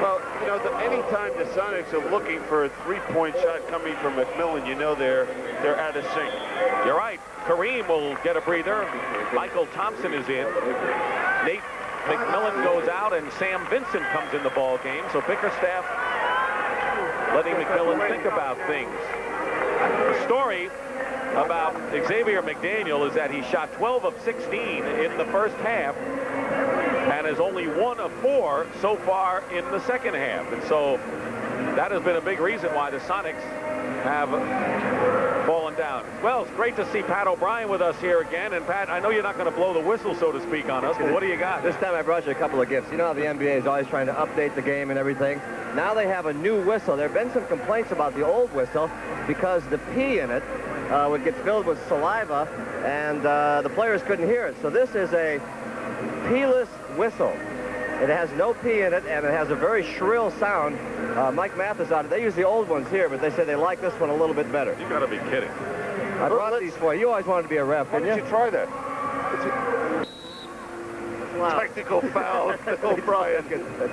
Well, you know, anytime the Sonics are looking for a three-point shot coming from McMillan, you know they're out of sync. You're right. Kareem will get a breather. Michael Thompson is in. Nate McMillan goes out, and Sam Vincent comes in the ball game. So Bickerstaff letting McMillan think about things. The story about Xavier McDaniel is that he shot 12 of 16 in the first half and is only 1 of 4 so far in the second half. And so that has been a big reason why the Sonics have fallen down. Well, it's great to see Pat O'Brien with us here again. And Pat, I know you're not going to blow the whistle, so to speak, on us, but what do you got? This time I brought you a couple of gifts. You know how the NBA is always trying to update the game and everything. Now they have a new whistle. There have been some complaints about the old whistle because the P in it would get filled with saliva, and the players couldn't hear it. So this is a P-less whistle. It has no P in it, and it has a very shrill sound. Mike Mathis on it. They use the old ones here, but they say they like this one a little bit better. You got to be kidding. I brought these for you. You always wanted to be a ref, Why didn't don't you try that? Technical foul, O'Brien.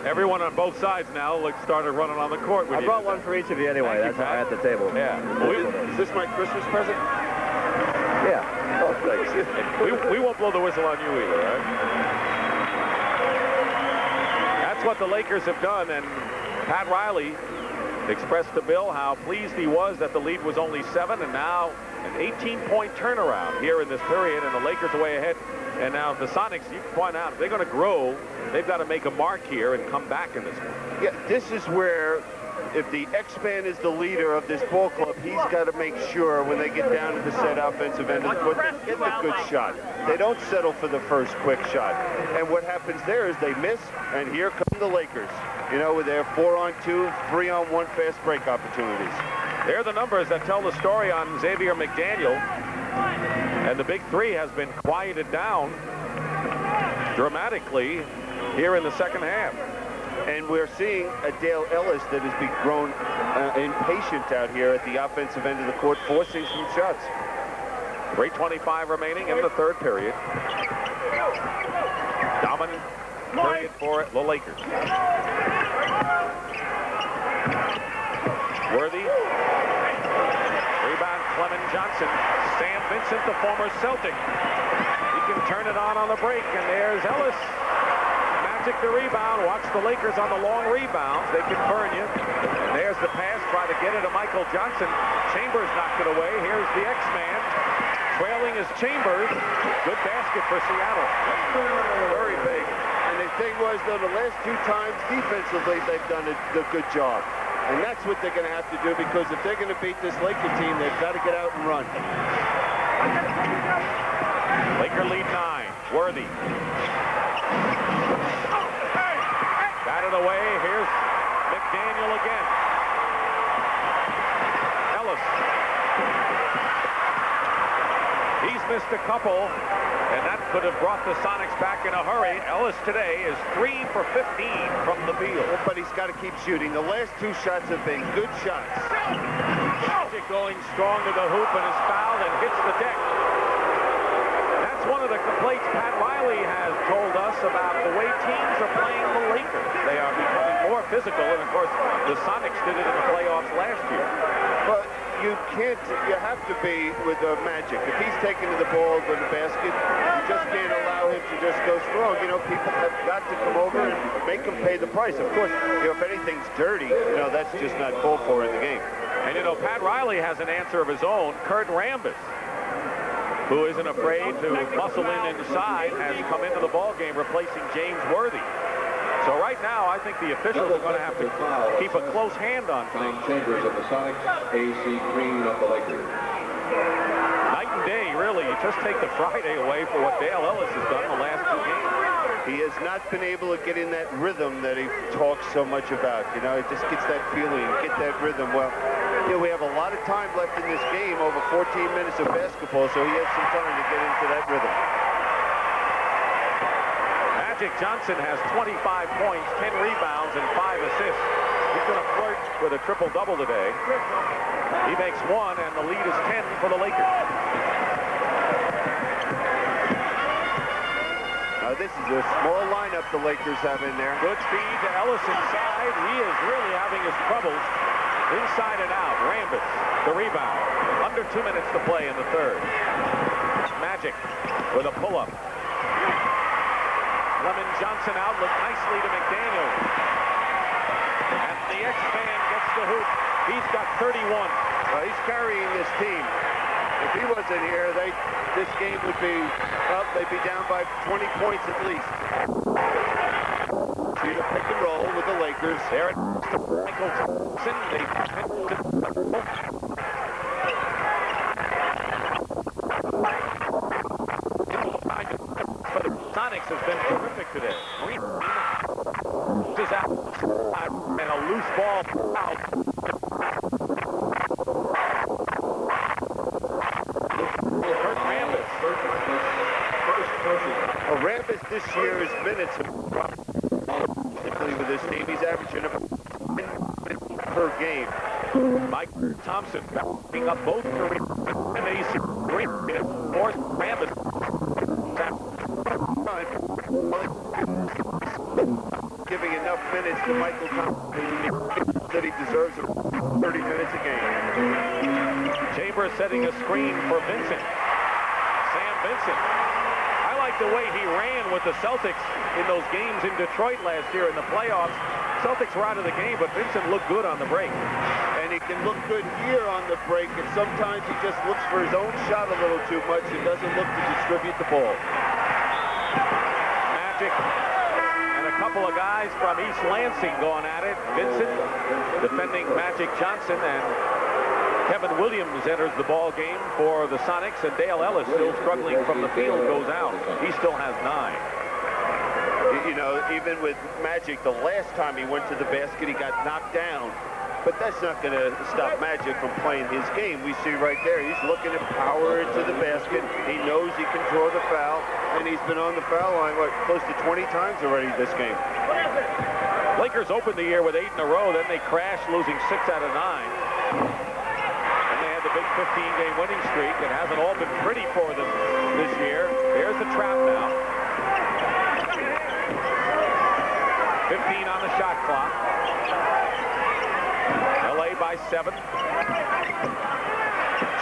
Everyone on both sides now started running on the court. I brought one for each of you anyway. That's how I at the table. Yeah. Is this my Christmas present? Yeah. Oh, thanks. we won't blow the whistle on you either, right? That's what the Lakers have done, and Pat Riley expressed to Bill how pleased he was that the lead was only 7, and now an 18-point turnaround here in this period, and the Lakers are way ahead. And now the Sonics, you point out, if they're going to grow, they've got to make a mark here and come back in this one. Yeah, this is where, if the X-Man is the leader of this ball club, he's got to make sure when they get down to the set offensive end of the court, they get a good shot. They don't settle for the first quick shot. And what happens there is they miss, and here come the Lakers. You know, with their 4-on-2, 3-on-1 fast break opportunities. They're the numbers that tell the story on Xavier McDaniel. And the big three has been quieted down dramatically here in the second half. And we're seeing a Dale Ellis that has grown impatient out here at the offensive end of the court, forcing some shots. 3:25 remaining in the third period. Dominant period for the Lakers. Worthy. Rebound, Clement. Johnson. Sam Vincent, the former Celtic. He can turn it on the break, and there's Ellis. Magic the rebound. Watch the Lakers on the long rebounds. They can burn you. And there's the pass. Try to get it to Michael Johnson. Chambers knocked it away. Here's the X-Man. Trailing is Chambers. Good basket for Seattle. Very big. And the thing was, though, the last 2 times defensively, they've done a good job. And that's what they're going to have to do, because if they're going to beat this Laker team, they've got to get out and run. Laker lead 9. Worthy. Got it away. Here's McDaniel again. Ellis. He's missed a couple, and that could have brought the Sonics back in a hurry. Ellis today is 3 for 15 from the field. But he's got to keep shooting. The last 2 shots have been good shots. Magic going strong to the hoop and is fouled and hits the deck. That's one of the complaints Pat Riley has told us about the way teams are playing the Lakers. They are becoming more physical, and of course, the Sonics did it in the playoffs last year. But you have to be with Magic. If he's taking the ball to the basket, you just can't allow him to just go strong. You know, people have got to come over and make him pay the price. Of course, you know, if anything's dirty, you know, that's just not called for in the game. And, you know, Pat Riley has an answer of his own. Kurt Rambis, who isn't afraid to muscle in inside, has come into the ball game replacing James Worthy. So right now, I think the officials are going to have to keep a close hand on things. Chambers of the Sonics, AC Green of the Lakers. Night and day, really. You just take the Friday away for what Dale Ellis has done the last 2 games. He has not been able to get in that rhythm that he talks so much about. You know, it just gets that feeling, get that rhythm. Well, you know, we have a lot of time left in this game, over 14 minutes of basketball, so he has some time to get into that rhythm. Magic Johnson has 25 points, 10 rebounds, and 5 assists. He's going to flirt with a triple-double today. He makes 1, and the lead is 10 for the Lakers. This is a small lineup the Lakers have in there. Good feed to Ellis inside. He is really having his troubles inside and out. Rambis, the rebound. Under 2 minutes to play in the third. Magic with a pull-up. Lemon Johnson outlet nicely to McDaniel. And the X-Man gets the hoop. He's got 31. Well, he's carrying this team. If he wasn't here, this game would be up. They'd be down by 20 points at least. See the pick and roll with the Lakers. There it is to Michael Johnson. But the Sonics has been terrific today. Green is out and a loose ball out. Rambis this year's minutes with this team. He's averaging about 10 minutes per game. Mike Thompson backing up both careers. And AC Green forced Rambis. Giving enough minutes to Michael Thompson that he deserves 30 minutes a game. Chambers setting a screen for Vincent. Sam Vincent. I like the way he ran with the Celtics in those games in Detroit last year in the playoffs. Celtics were out of the game, but Vincent looked good on the break. And he can look good here on the break, and sometimes he just looks for his own shot a little too much and doesn't look to distribute the ball. Magic and a couple of guys from East Lansing going at it. Vincent defending Magic Johnson, and Kevin Williams enters the ball game for the Sonics, and Dale Ellis, still struggling from the field, goes out. He still has 9. You know, even with Magic, the last time he went to the basket, he got knocked down. But that's not going to stop Magic from playing his game. We see right there, he's looking to power it to the basket. He knows he can draw the foul, and he's been on the foul line, what, close to 20 times already this game. Lakers opened the year with 8 in a row, then they crashed, losing 6 out of 9. And they had the big 15-game winning streak. It hasn't all been pretty for them this year. There's the trap now. 15 on the shot clock. LA by 7.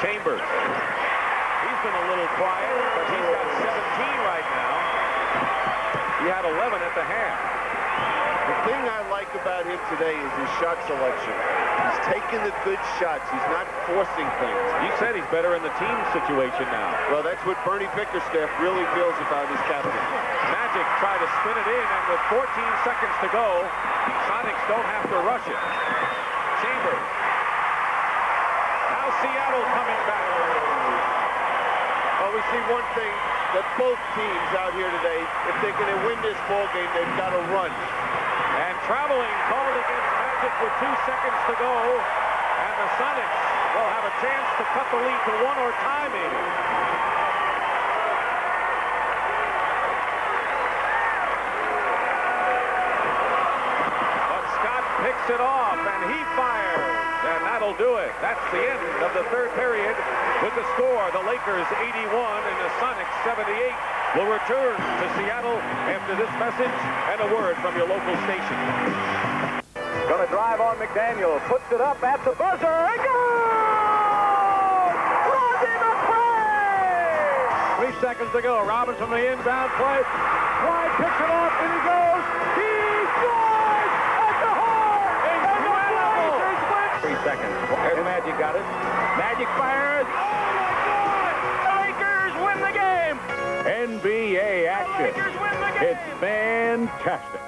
Chambers. He's been a little quiet, but he's got 17 right now. He had 11 at the half. The thing I like about him today is his shot selection. He's taking the good shots. He's not forcing things. He said he's better in the team situation now. Well, that's what Bernie Bickerstaff really feels about his captain. Magic try to spin it in, and with 14 seconds to go, Sonics don't have to rush it. Chambers. Now Seattle coming back. Well, we see one thing, that both teams out here today, if they're going to win this ball game, they've got to run. And traveling called against Magic with 2 seconds to go. And the Sonics will have a chance to cut the lead to one or tie maybe. But Scott picks it off and he fires. And that'll do it. That's the end of the third period. With the score, the Lakers 81 and the Sonics 78 will return to Seattle after this message and a word from your local station. Gonna drive on McDaniel. Puts it up at the buzzer. And goal! Rodney McCray! 3 seconds to go. Robbins from the inbound play. Wide picks it off, and he goes. He scores at the horn! Incredible! 3 seconds. There's Magic got it. Magic fires. Oh, my God! The Lakers win the game! NBA action. The Lakers win the game! It's fantastic.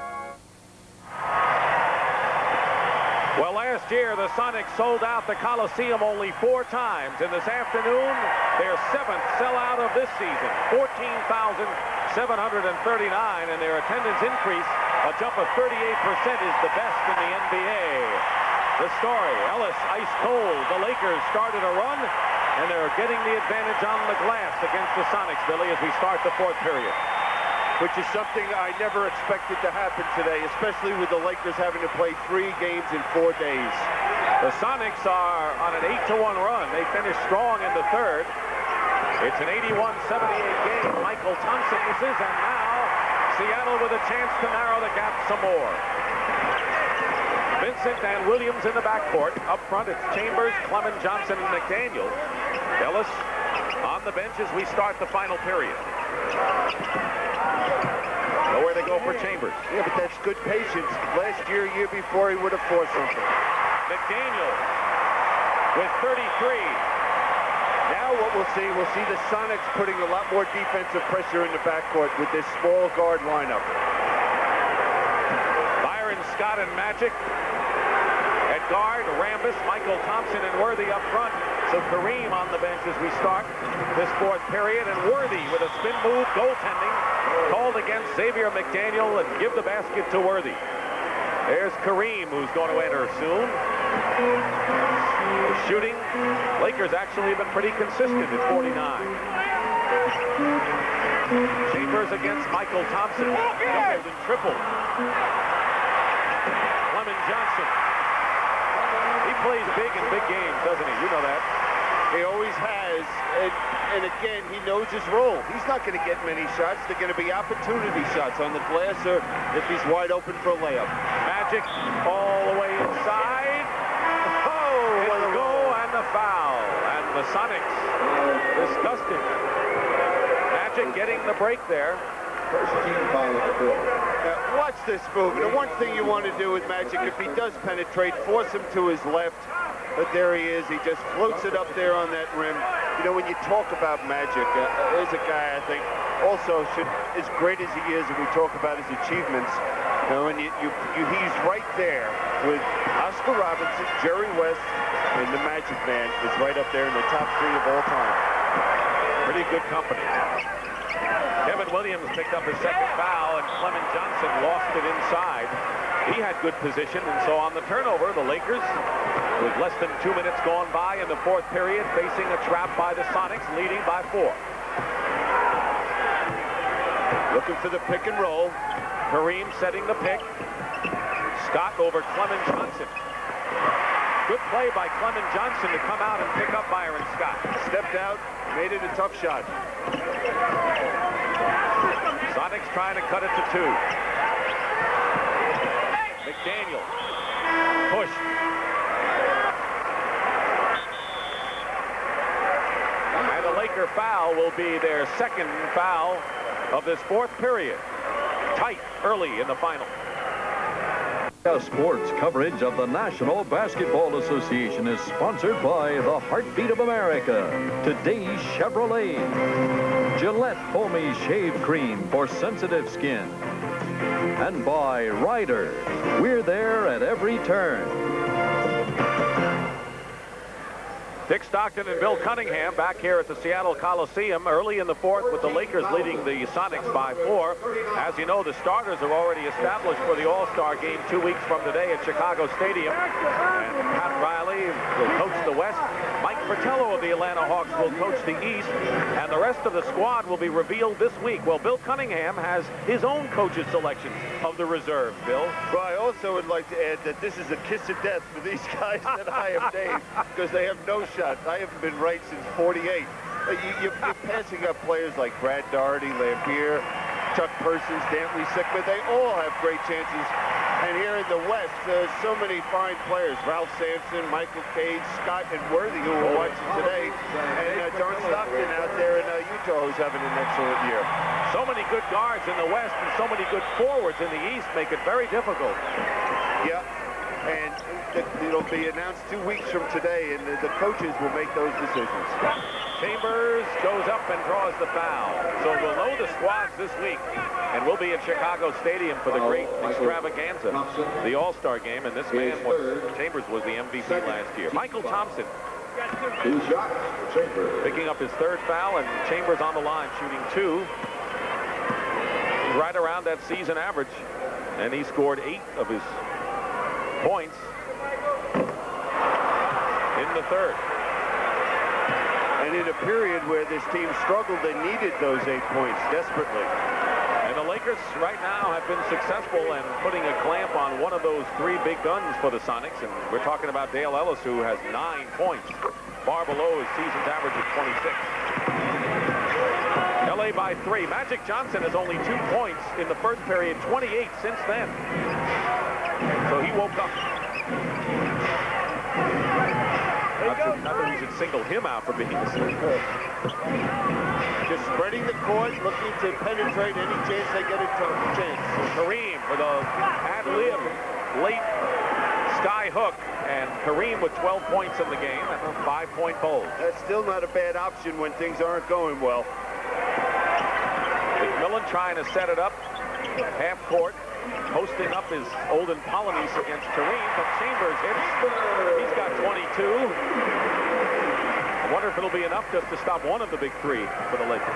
Well, last year, the Sonics sold out the Coliseum only 4 times. And this afternoon, their 7th sellout of this season, 14,739, and their attendance increase, a jump of 38%, is the best in the NBA. The story, Ellis ice cold. The Lakers started a run, and they're getting the advantage on the glass against the Sonics, Billy, as we start the 4th period. Which is something I never expected to happen today, especially with the Lakers having to play 3 games in 4 days. The Sonics are on an 8-1 run. They finished strong in the 3rd. It's an 81-78 game. Michael Thompson misses, and now Seattle with a chance to narrow the gap some more. Vincent and Williams in the backcourt. Up front, it's Chambers, Clement, Johnson, and McDaniel. Ellis on the bench as we start the final period. Nowhere to go for Chambers. Yeah, but that's good patience. Last year before, he would have forced something. McDaniel with 33. Now what we'll see the Sonics putting a lot more defensive pressure in the backcourt with this small guard lineup. Byron Scott and Magic. At guard, Rambis, Michael Thompson, and Worthy up front. So Kareem on the bench as we start this 4th period. And Worthy with a spin move, goaltending, called against Xavier McDaniel, and give the basket to Worthy. There's Kareem, who's going to enter soon. The shooting, Lakers actually have been pretty consistent at 49. Chambers against Michael Thompson. Doubled and tripled. Clement Johnson. He plays big in big games, doesn't he? You know that. He always has, and again, he knows his role. He's not going to get many shots. They're going to be opportunity shots on the glass or if he's wide open for a layup. Magic all the way inside. Oh, what a goal and the foul. And the Sonics disgusted. Magic getting the break there. First team foul at the field. Now, watch this move. The one thing you want to do with Magic, if he does penetrate, force him to his left. But there he is. He just floats it up there on that rim. You know, when you talk about Magic, there's a guy I think also should, as great as he is, and we talk about his achievements, you know, and he's right there with Oscar Robertson, Jerry West, and the Magic Man is right up there in the top 3 of all time. Pretty good company. Kevin Williams picked up his 2nd foul, and Clement Johnson lost it inside. He had good position, and so on the turnover, the Lakers, with less than 2 minutes gone by in the 4th period, facing a trap by the Sonics, leading by 4. Looking for the pick and roll. Kareem setting the pick. Scott over Clement Johnson. Good play by Clement Johnson to come out and pick up Byron Scott. Stepped out, made it a tough shot. Sonics trying to cut it to 2. McDaniel pushed. Laker foul will be their second foul of this fourth period. Tight early in the final. Sports coverage of the National Basketball Association is sponsored by the Heartbeat of America, today's Chevrolet, Gillette Foamy Shave Cream for sensitive skin, and by Ryder. We're there at every turn. Dick Stockton and Bill Cunningham back here at the Seattle Coliseum early in the fourth with the Lakers leading the Sonics by 4. As you know, the starters are already established for the All-Star game 2 weeks from today at Chicago Stadium. And Pat Riley will coach the West. Mike Fratello of the Atlanta Hawks will coach the East. And the rest of the squad will be revealed this week. Well, Bill Cunningham has his own coach's selection of the reserves, Bill. Well, I also would like to add that this is a kiss of death for these guys that I have named because they have no shot. I haven't been right since 48. You're passing up players like Brad Daugherty, Lampier, Chuck Persons, Dantley Sickman. They all have great chances. And here in the West, there's so many fine players. Ralph Sampson, Michael Cage, Scott, and Worthy, who we're watching today. And John Stockton out there in Utah, who's having an excellent year. So many good guards in the West and so many good forwards in the East make it very difficult. Yeah. And it'll be announced 2 weeks from today, and the coaches will make those decisions. Chambers goes up and draws the foul. So we'll know the squads this week, and we'll be at Chicago Stadium for the great extravaganza, the All-Star game, and this man Chambers was the MVP last year. Michael Thompson picking up his third foul, and Chambers on the line shooting 2. Right around that season average, and he scored 8 of his points in the third. And in a period where this team struggled, they needed those 8 points desperately. And the Lakers right now have been successful in putting a clamp on one of those 3 big guns for the Sonics. And we're talking about Dale Ellis, who has 9 points, far below his season's average of 26. LA by 3. Magic Johnson has only 2 points in the first period, 28 since then. So he woke up. Not that we should single him out for being asleep. Just spreading the court, looking to penetrate any chance they get a chance. Kareem with a ad-lib late sky hook. And Kareem with 12 points in the game and a 5-point bowl. That's still not a bad option when things aren't going well. McMillan trying to set it up half court. Posting up his Olden Polynice against Kareem, but Chambers hits. He's got 22. I wonder if it'll be enough just to stop one of the big 3 for the Lakers.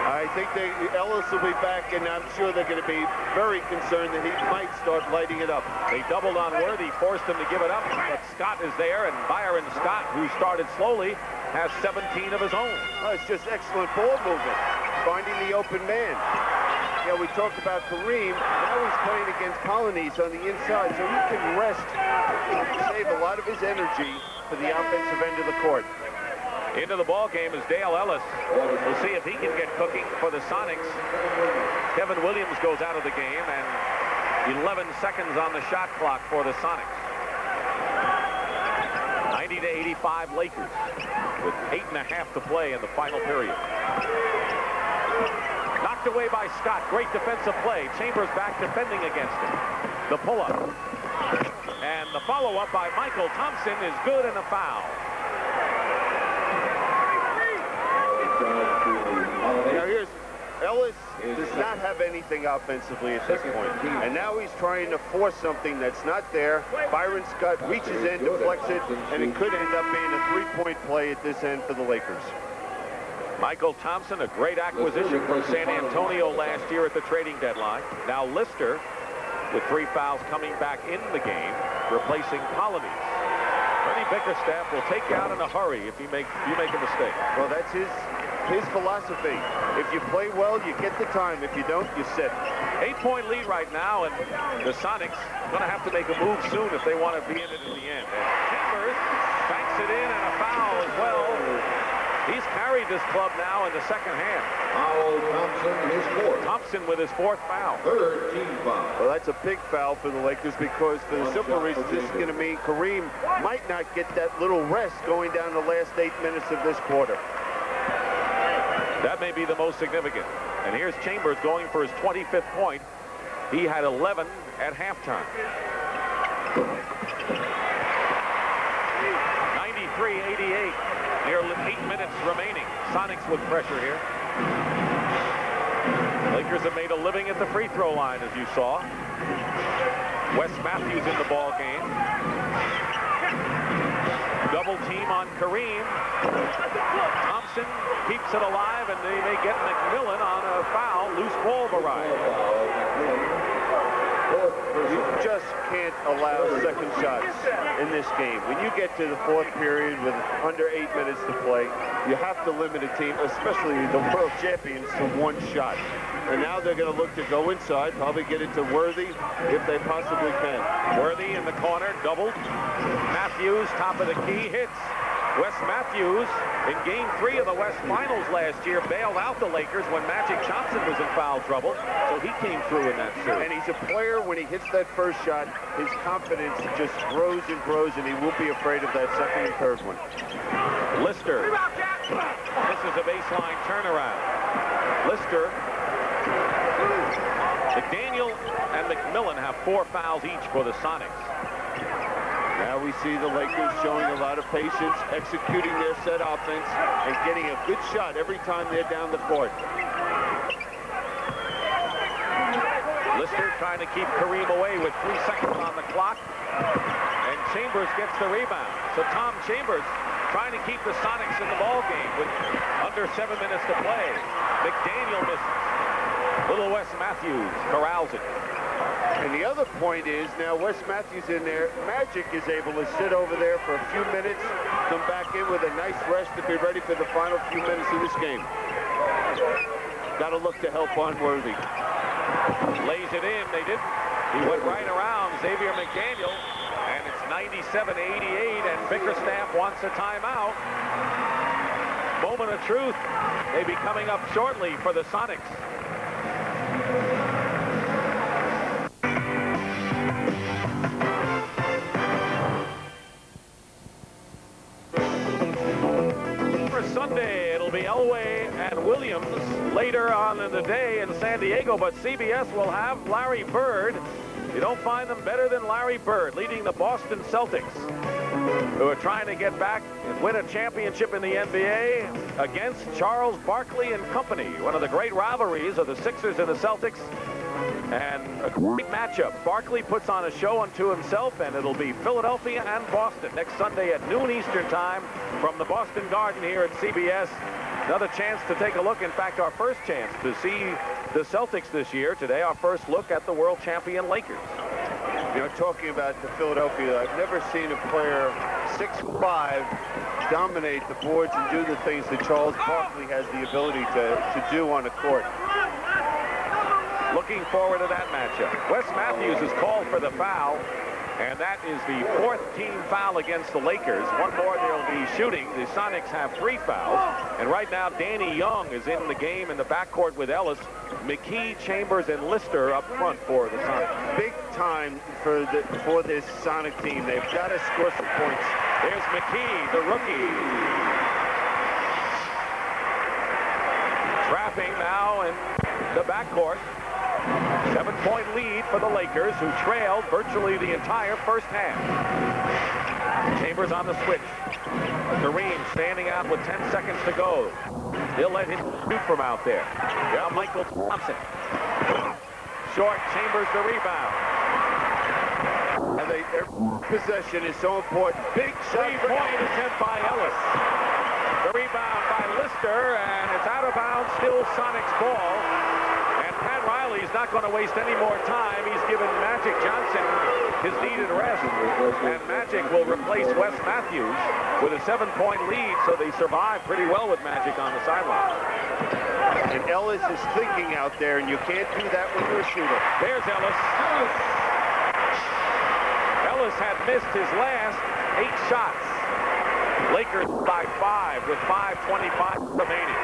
I think Ellis will be back, and I'm sure they're going to be very concerned that he might start lighting it up. They doubled on Worthy, forced him to give it up, but Scott is there, and Byron Scott, who started slowly, has 17 of his own. Oh, it's just excellent ball movement, finding the open man. Yeah, we talked about Kareem. Now he's playing against Polynice on the inside, so he can rest and save a lot of his energy for the offensive end of the court. Into the ball game is Dale Ellis. We'll see if he can get cooking for the Sonics. Kevin Williams goes out of the game, and 11 seconds on the shot clock for the Sonics. 90-85 Lakers with 8.5 to play in the final period. Knocked away by Scott. Great defensive play. Chambers back defending against him. The pull-up. And the follow-up by Michael Thompson is good and a foul. Now here's Ellis does not have anything offensively at this point. And now he's trying to force something that's not there. Byron Scott reaches in, deflects it, and it could end up being a 3-point play at this end for the Lakers. Michael Thompson, a great acquisition from San Antonio last year at the trading deadline. Now Lister, with 3 fouls coming back in the game, replacing Polynice. Ernie Bickerstaff will take you out in a hurry if you make a mistake. Well, that's his philosophy. If you play well, you get the time. If you don't, you sit. 8-point lead right now, and the Sonics going to have to make a move soon if they want to be in it in the end. And Chambers banks it in, and a foul as well. He's carried this club now in the second half. Thompson with his 4th foul. 13 foul. Well, that's a big foul for the Lakers because for the simple reason this is going to mean Kareem might not get that little rest going down the last 8 minutes of this quarter. That may be the most significant. And here's Chambers going for his 25th point. He had 11 at halftime. 93-88. Nearly 8 minutes remaining. Sonics with pressure here. Lakers have made a living at the free throw line, as you saw. Wes Matthews in the ball game. Double team on Kareem. Thompson keeps it alive, and they may get McMillan on a foul. Loose ball variety. You just can't allow second shots in this game. When you get to the fourth period with under 8 minutes to play, you have to limit a team, especially the world champions, to one shot. And now they're going to look to go inside, probably get it to Worthy if they possibly can. Worthy in the corner, doubled. Matthews, top of the key, hits. Wes Matthews, in Game 3 of the West Finals last year, bailed out the Lakers when Magic Johnson was in foul trouble, so he came through in that series. And he's a player, when he hits that first shot, his confidence just grows and grows, and he won't be afraid of that second and third one. Lister. This is a baseline turnaround. Lister. McDaniel and McMillan have 4 fouls each for the Sonics. Now we see the Lakers showing a lot of patience, executing their set offense, and getting a good shot every time they're down the court. Lister trying to keep Kareem away with 3 seconds on the clock. And Chambers gets the rebound. So Tom Chambers trying to keep the Sonics in the ball game with under 7 minutes to play. McDaniel misses. Little Wes Matthews corrals it. And the other point is, now Wes Matthews in there, Magic is able to sit over there for a few minutes, come back in with a nice rest to be ready for the final few minutes of this game. Got to look to help on Worthy. Lays it in. They didn't. He went right around Xavier McDaniel, and it's 97-88, and Bickerstaff wants a timeout. Moment of truth may be coming up shortly for the Sonics. Sunday, it'll be Elway and Williams later on in the day in San Diego, but CBS will have Larry Bird. You don't find them better than Larry Bird, leading the Boston Celtics, who are trying to get back and win a championship in the NBA against Charles Barkley and company. One of the great rivalries of the Sixers and the Celtics, and a great matchup. Barkley puts on a show unto himself, and it'll be Philadelphia and Boston next Sunday at noon Eastern time from the Boston Garden here at CBS. Another chance to take a look, in fact, our first chance to see the Celtics this year. Today, our first look at the world champion Lakers. You know, talking about the Philadelphia, I've never seen a player 6'5" dominate the boards and do the things that Charles Barkley has the ability to do on the court. Looking forward to that matchup. Wes Matthews is called for the foul, and that is the 4th team foul against the Lakers. One more they'll be shooting. The Sonics have 3 fouls, and right now Danny Young is in the game in the backcourt with Ellis. McKee, Chambers, and Lister up front for the Sonics. Big time for this Sonic team. They've got to score some points. There's McKee, the rookie. Trapping now in the backcourt. 7-point lead for the Lakers, who trailed virtually the entire first half. Chambers on the switch. Kareem standing out with 10 seconds to go. They'll let him shoot from out there. Now Michael Thompson. Short, Chambers the rebound. And their possession is so important. Big shot. 3-point attempt by Ellis. The rebound by Lister, and it's out of bounds. Still Sonics ball. And Pat Riley's not going to waste any more time. He's given Magic Johnson his needed rest. And Magic will replace Wes Matthews with a 7-point lead, so they survive pretty well with Magic on the sideline. And Ellis is thinking out there, and you can't do that when you're a shooter. There's Ellis. Ellis had missed his last 8 shots. Lakers by 5 with 5:25 remaining.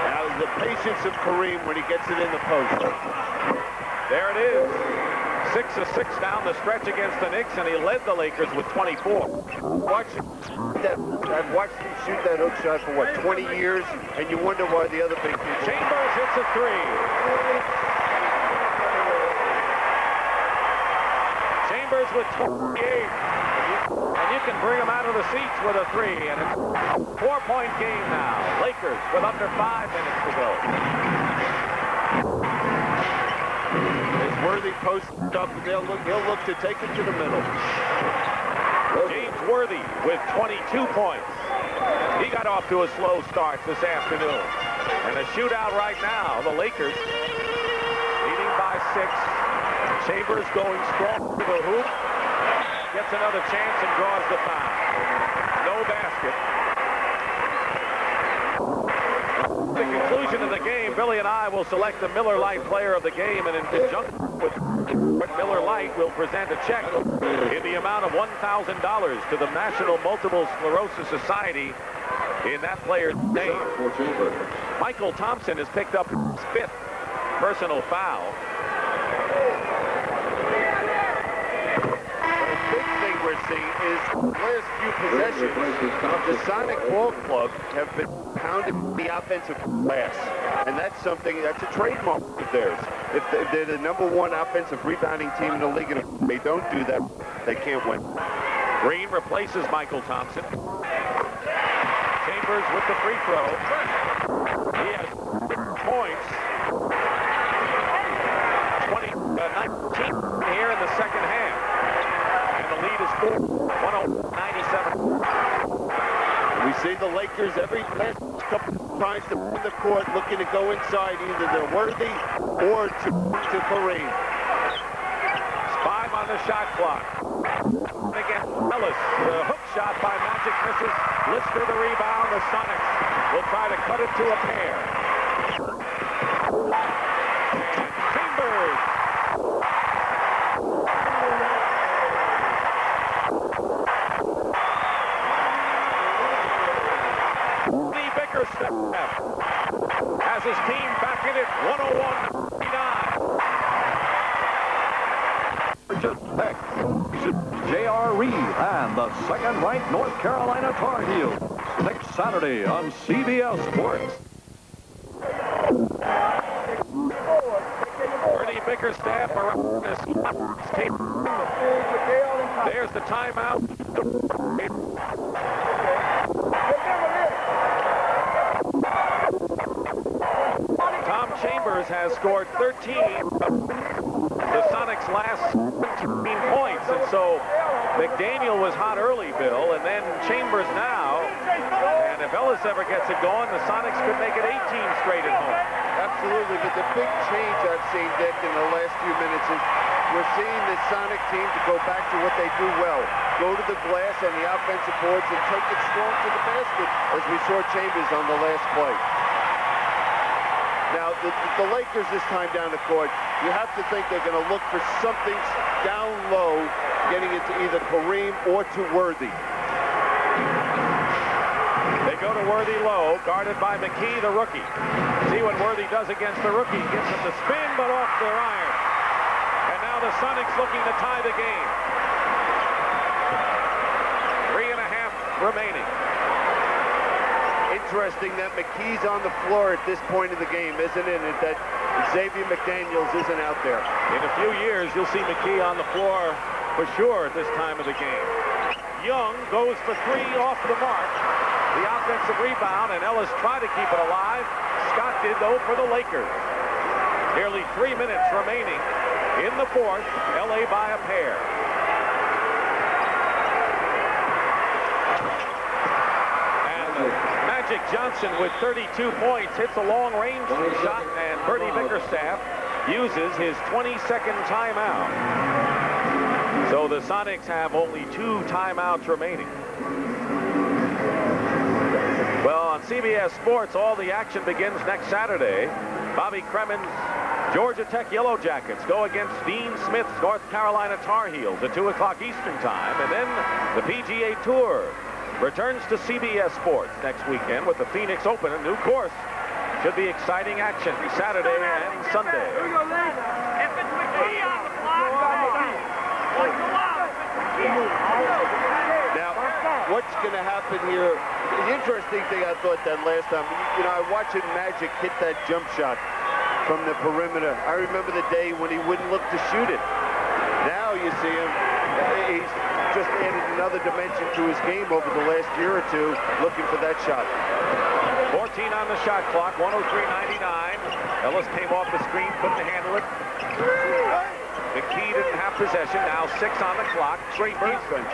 Now the patience of Kareem when he gets it in the post. There it is. 6 of 6 down the stretch against the Knicks, and he led the Lakers with 24. I've watched him shoot that hook shot for, what, 20 years, and you wonder why the other big people... Chambers hits a 3. Chambers with 28. And you can bring him out of the seats with a 3, and it's a 4-point game now. Lakers with under 5 minutes to go. As Worthy posts up, he'll look to take it to the middle. James Worthy with 22 points. He got off to a slow start this afternoon. And a shootout right now. The Lakers leading by 6. Chambers going strong to the hoop. Gets another chance and draws the foul. No basket. At the conclusion of the game, Billy and I will select the Miller Lite player of the game, and in conjunction with Miller Lite will present a check in the amount of $1,000 to the National Multiple Sclerosis Society in that player's name. Michael Thompson has picked up his 5th personal foul. We're seeing is the last few possessions, the Sonic Ball Club have been pounding the offensive glass, and that's a trademark of theirs. If they're the #1 offensive rebounding team in the league, and if they don't do that, they can't win. Green replaces Michael Thompson. Chambers with the free throw. He has 6 points. 19 here in the second half. The lead is 197. We see the Lakers every last couple of times to win the court, looking to go inside either to Worthy or to Kareem. 5 on the shot clock. Again, Ellis, the hook shot by Magic misses. Lister the rebound. The Sonics will try to cut it to a pair. Chambers. Has his team back in it, 101-59. J.R. Reed and the second-ranked North Carolina Tar Heels next Saturday on CBS Sports. Ernie Bickerstaff around this team. There's the timeout. Chambers has scored 13 of the Sonics' last 15 points, and so McDaniel was hot early, Bill, and then Chambers now, and if Ellis ever gets it going, the Sonics could make it 18 straight at home. Absolutely, but the big change I've seen, Dick, in the last few minutes is we're seeing the Sonic team to go back to what they do well. Go to the glass on the offensive boards and take it strong to the basket, as we saw Chambers on the last play. Now, the Lakers this time down the court, you have to think they're going to look for something down low, getting it to either Kareem or to Worthy. They go to Worthy low, guarded by McKee, the rookie. See what Worthy does against the rookie. Gets him to spin, but off their iron. And now the Sonics looking to tie the game. 3.5 remaining. Interesting that McKee's on the floor at this point in the game, isn't it? And that Xavier McDaniels isn't out there. In a few years, you'll see McKee on the floor for sure at this time of the game. Young goes for 3 off the mark. The offensive rebound, and Ellis tried to keep it alive. Scott did, though, for the Lakers. Nearly 3 minutes remaining in the fourth. L.A. by a pair. Magic Johnson with 32 points hits a long-range shot, and Bertie Bickerstaff uses his 22nd timeout. So the Sonics have only 2 timeouts remaining. Well, on CBS Sports, all the action begins next Saturday. Bobby Kremen's Georgia Tech Yellow Jackets go against Dean Smith's North Carolina Tar Heels at 2 o'clock Eastern Time, and then the PGA Tour returns to CBS Sports next weekend with the Phoenix Open, a new course. Should be exciting action Saturday and Sunday. If it's McKee on the block, Now, what's going to happen here? The interesting thing I thought that last time, you know, I watched Magic hit that jump shot from the perimeter. I remember the day when he wouldn't look to shoot it. Now you see him, he's just added another dimension to his game over the last year or two, looking for that shot. 14 on the shot clock, 103.99. Ellis came off the screen, couldn't handle it. McKee didn't have possession. Now 6 on the clock. Great defense.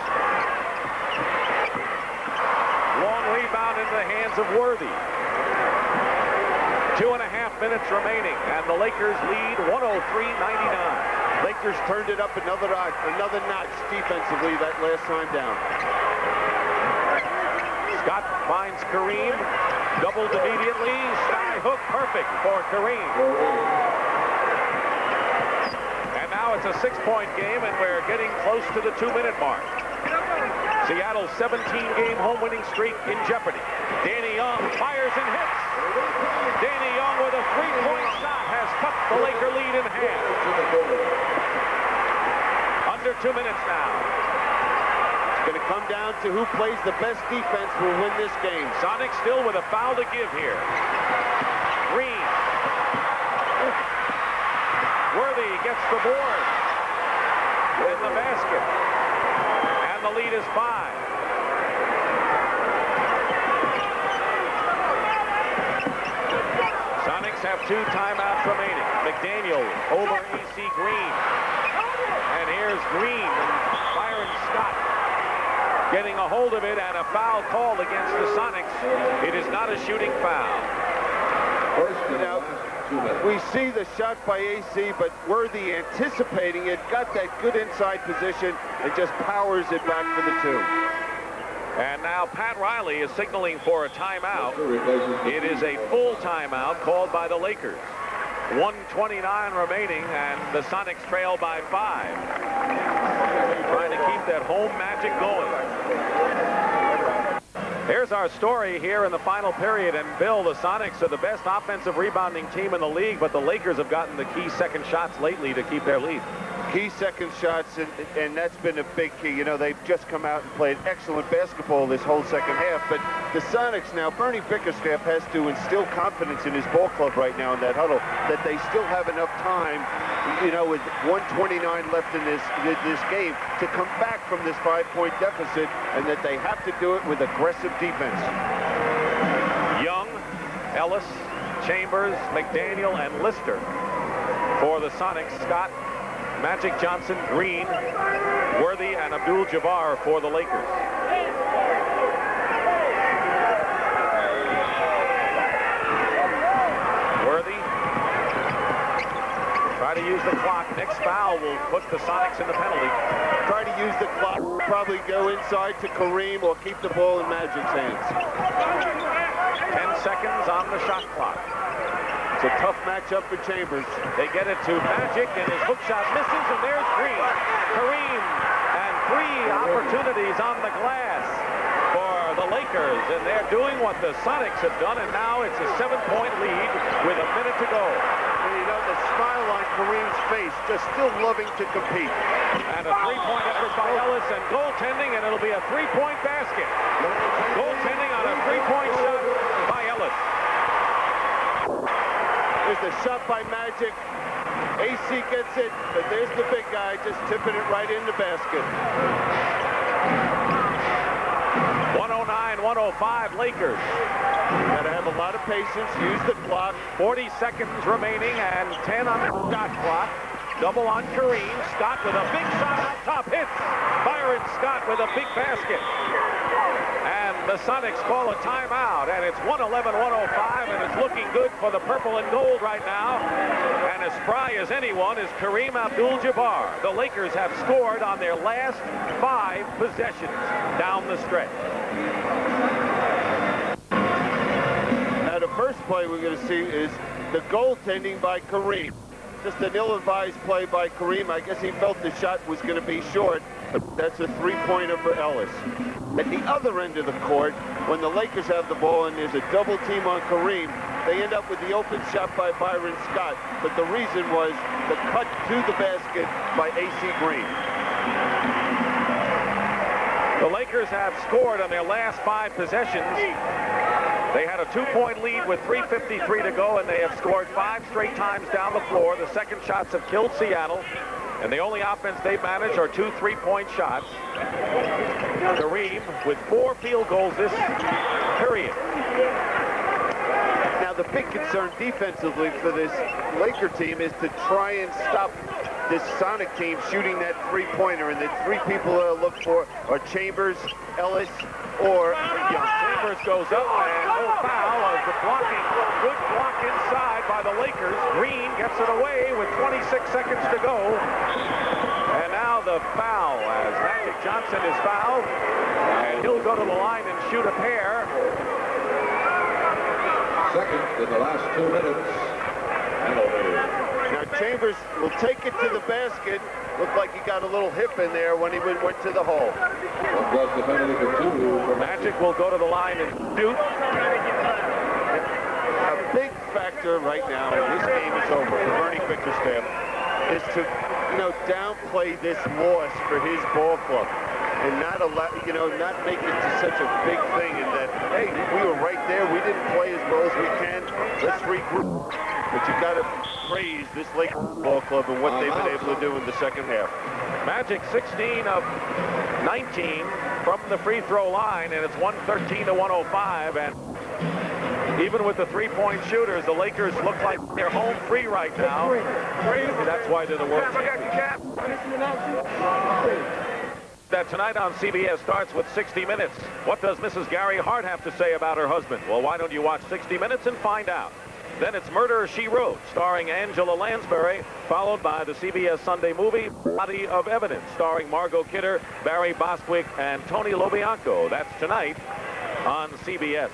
Long rebound into the hands of Worthy. 2.5 minutes remaining, and the Lakers lead 103.99. Lakers turned it up another notch defensively that last time down. Scott finds Kareem. Doubled immediately. Sky hook perfect for Kareem. And now it's a 6-point game, and we're getting close to the 2-minute mark. Seattle's 17-game home winning streak in jeopardy. Danny Young fires and hits. Danny Young with a 3-point shot has cut the Laker lead in half. Under 2 minutes now. It's going to come down to who plays the best defense will win this game. Sonics still with a foul to give here. Green. Worthy gets the board. In the basket. And the lead is 5. Sonics have 2 timeouts remaining. McDaniel over AC Green. And here's Green and Byron Scott getting a hold of it, and a foul called against the Sonics. It is not a shooting foul. Now, we see the shot by AC, but Worthy anticipating it, got that good inside position, and just powers it back for the 2. And now Pat Riley is signaling for a timeout. It is a full timeout called by the Lakers. 1:29 remaining, and the Sonics trail by 5. Trying to keep that home magic going. Here's our story here in the final period, and Bill, the Sonics are the best offensive rebounding team in the league, but the Lakers have gotten the key second shots lately to keep their lead. Key second shots, and that's been a big key. You know, they've just come out and played excellent basketball this whole second half, but the Sonics now, Bernie Bickerstaff has to instill confidence in his ball club right now in that huddle, that they still have enough time, you know, with 1:29 left in this game, to come back from this 5-point deficit, and that they have to do it with aggressive defense. Young, Ellis, Chambers, McDaniel, and Lister for the Sonics. Scott, Magic Johnson, Green, Worthy, and Abdul-Jabbar for the Lakers. Worthy. Try to use the clock. Next foul will put the Sonics in the penalty. Try to use the clock, probably go inside to Kareem or keep the ball in Magic's hands. 10 seconds on the shot clock. It's a tough matchup for Chambers. They get it to Magic, and his hook shot misses, and there's Green. Kareem, and 3 opportunities on the glass for the Lakers, and they're doing what the Sonics have done, and now it's a 7-point lead with a minute to go. And you know, the smile on Kareem's face, just still loving to compete. And a 3-point effort by Ellis, and goaltending, and it'll be a 3-point basket. Goaltending on a 3-point shot by Ellis. There's the shot by Magic. AC gets it, but there's the big guy just tipping it right in the basket. 109-105 Lakers. Gotta have a lot of patience, use the clock. 40 seconds remaining and 10 on the shot clock. Double on Kareem. Scott with a big shot on top. Hits. Byron Scott with a big basket. And the Sonics call a timeout, and it's 111-105, and it's looking good for the purple and gold right now. And as spry as anyone is Kareem Abdul-Jabbar. The Lakers have scored on their last 5 possessions down the stretch. Now the first play we're going to see is the goaltending by Kareem. Just an ill-advised play by Kareem. I guess he felt the shot was going to be short, but that's a 3-pointer for Ellis. At the other end of the court, when the Lakers have the ball and there's a double team on Kareem, they end up with the open shot by Byron Scott. But the reason was the cut to the basket by AC Green. The Lakers have scored on their last 5 possessions. They had a 2-point lead with 3:53 to go, and they have scored 5 straight times down the floor. The second shots have killed Seattle, and the only offense they've managed are 2 3-point shots. Kareem with 4 field goals this period. Now, the big concern defensively for this Laker team is to try and stop this Sonic team shooting that 3-pointer, and the 3 people that I look for are Chambers, Ellis, or Young. Chambers goes up, and no foul as the blocking, good block inside by the Lakers. Green gets it away with 26 seconds to go. And now the foul as Magic Johnson is fouled, and he'll go to the line and shoot a pair. Second in the last 2 minutes. Now Chambers will take it to the basket. Looked like he got a little hip in there when he went to the hole. Magic will go to the line and shoot. A big factor right now, and this game is over for Bernie Bickerstaff, is to, downplay this loss for his ball club and not allow, not make it to such a big thing, and that, hey, we were right there. We didn't play as well as we can. Let's regroup. But you got to praise this Lakers ball club and what they've been able to do in the second half. Magic 16 of 19 from the free throw line, and it's 113 to 105. And even with the 3-point shooters, the Lakers look like they're home free right now. That's why they're the world champions. That tonight on CBS starts with 60 Minutes. What does Mrs. Gary Hart have to say about her husband? Well, why don't you watch 60 Minutes and find out? Then it's Murder, She Wrote, starring Angela Lansbury, followed by the CBS Sunday movie, Body of Evidence, starring Margot Kidder, Barry Bostwick, and Tony Lobianco. That's tonight on CBS.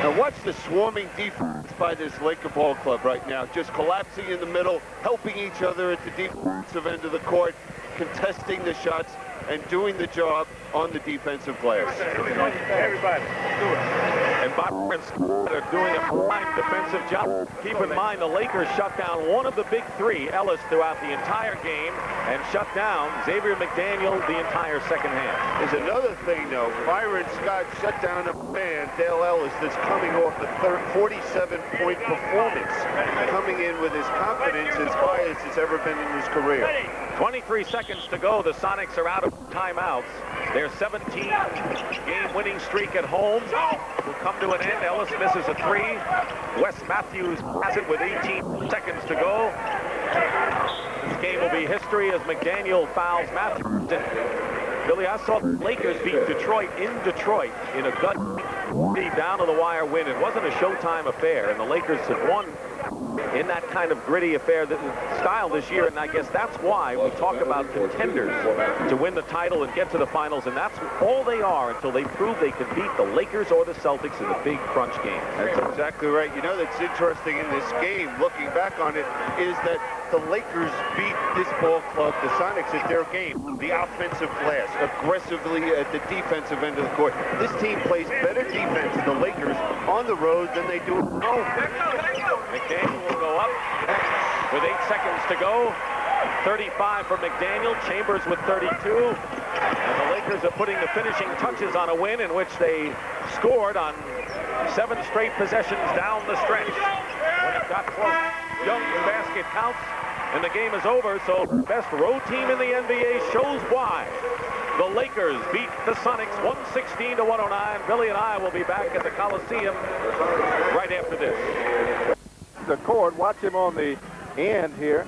Now watch the swarming defense by this Laker ball club right now. Just collapsing in the middle, helping each other at the defensive end of the court, contesting the shots, and doing the job on the defensive glass. Everybody, do it. And Byron Scott are doing a fine defensive job. Keep in mind, the Lakers shut down one of the big 3, Ellis, throughout the entire game, and shut down Xavier McDaniel the entire second half. There's another thing, though. Byron Scott shut down a man, Dale Ellis, that's coming off a 47-point performance, coming in with his confidence as high as it's ever been in his career. 23 seconds to go. The Sonics are out of timeouts. Their 17-game-winning streak at home will come to an end. Ellis misses a 3. Wes Matthews has it with 18 seconds to go. This game will be history as McDaniel fouls Matthews. Billy, I saw the Lakers beat Detroit in Detroit in a gut down-to-the-wire win. It wasn't a Showtime affair, and the Lakers have won in that kind of gritty affair style this year, and I guess that's why we talk about contenders to win the title and get to the finals, and that's all they are until they prove they can beat the Lakers or the Celtics in the big crunch game. That's exactly right. You know, that's interesting in this game, looking back on it, is that the Lakers beat this ball club, the Sonics, at their game, the offensive glass, aggressively at the defensive end of the court. This team plays better defense, the Lakers, on the road than they do at home. McDaniel will go up with 8 seconds to go. 35 for McDaniel, Chambers with 32. And the Lakers are putting the finishing touches on a win in which they scored on 7 straight possessions down the stretch. When it got close, Young's basket counts, and the game is over, so best road team in the NBA shows why. The Lakers beat the Sonics 116 to 109. Billy and I will be back at the Coliseum right after this. The court, watch him on the end here.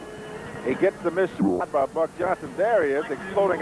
He gets the missed shot by Buck Johnson. There he is, exploding out of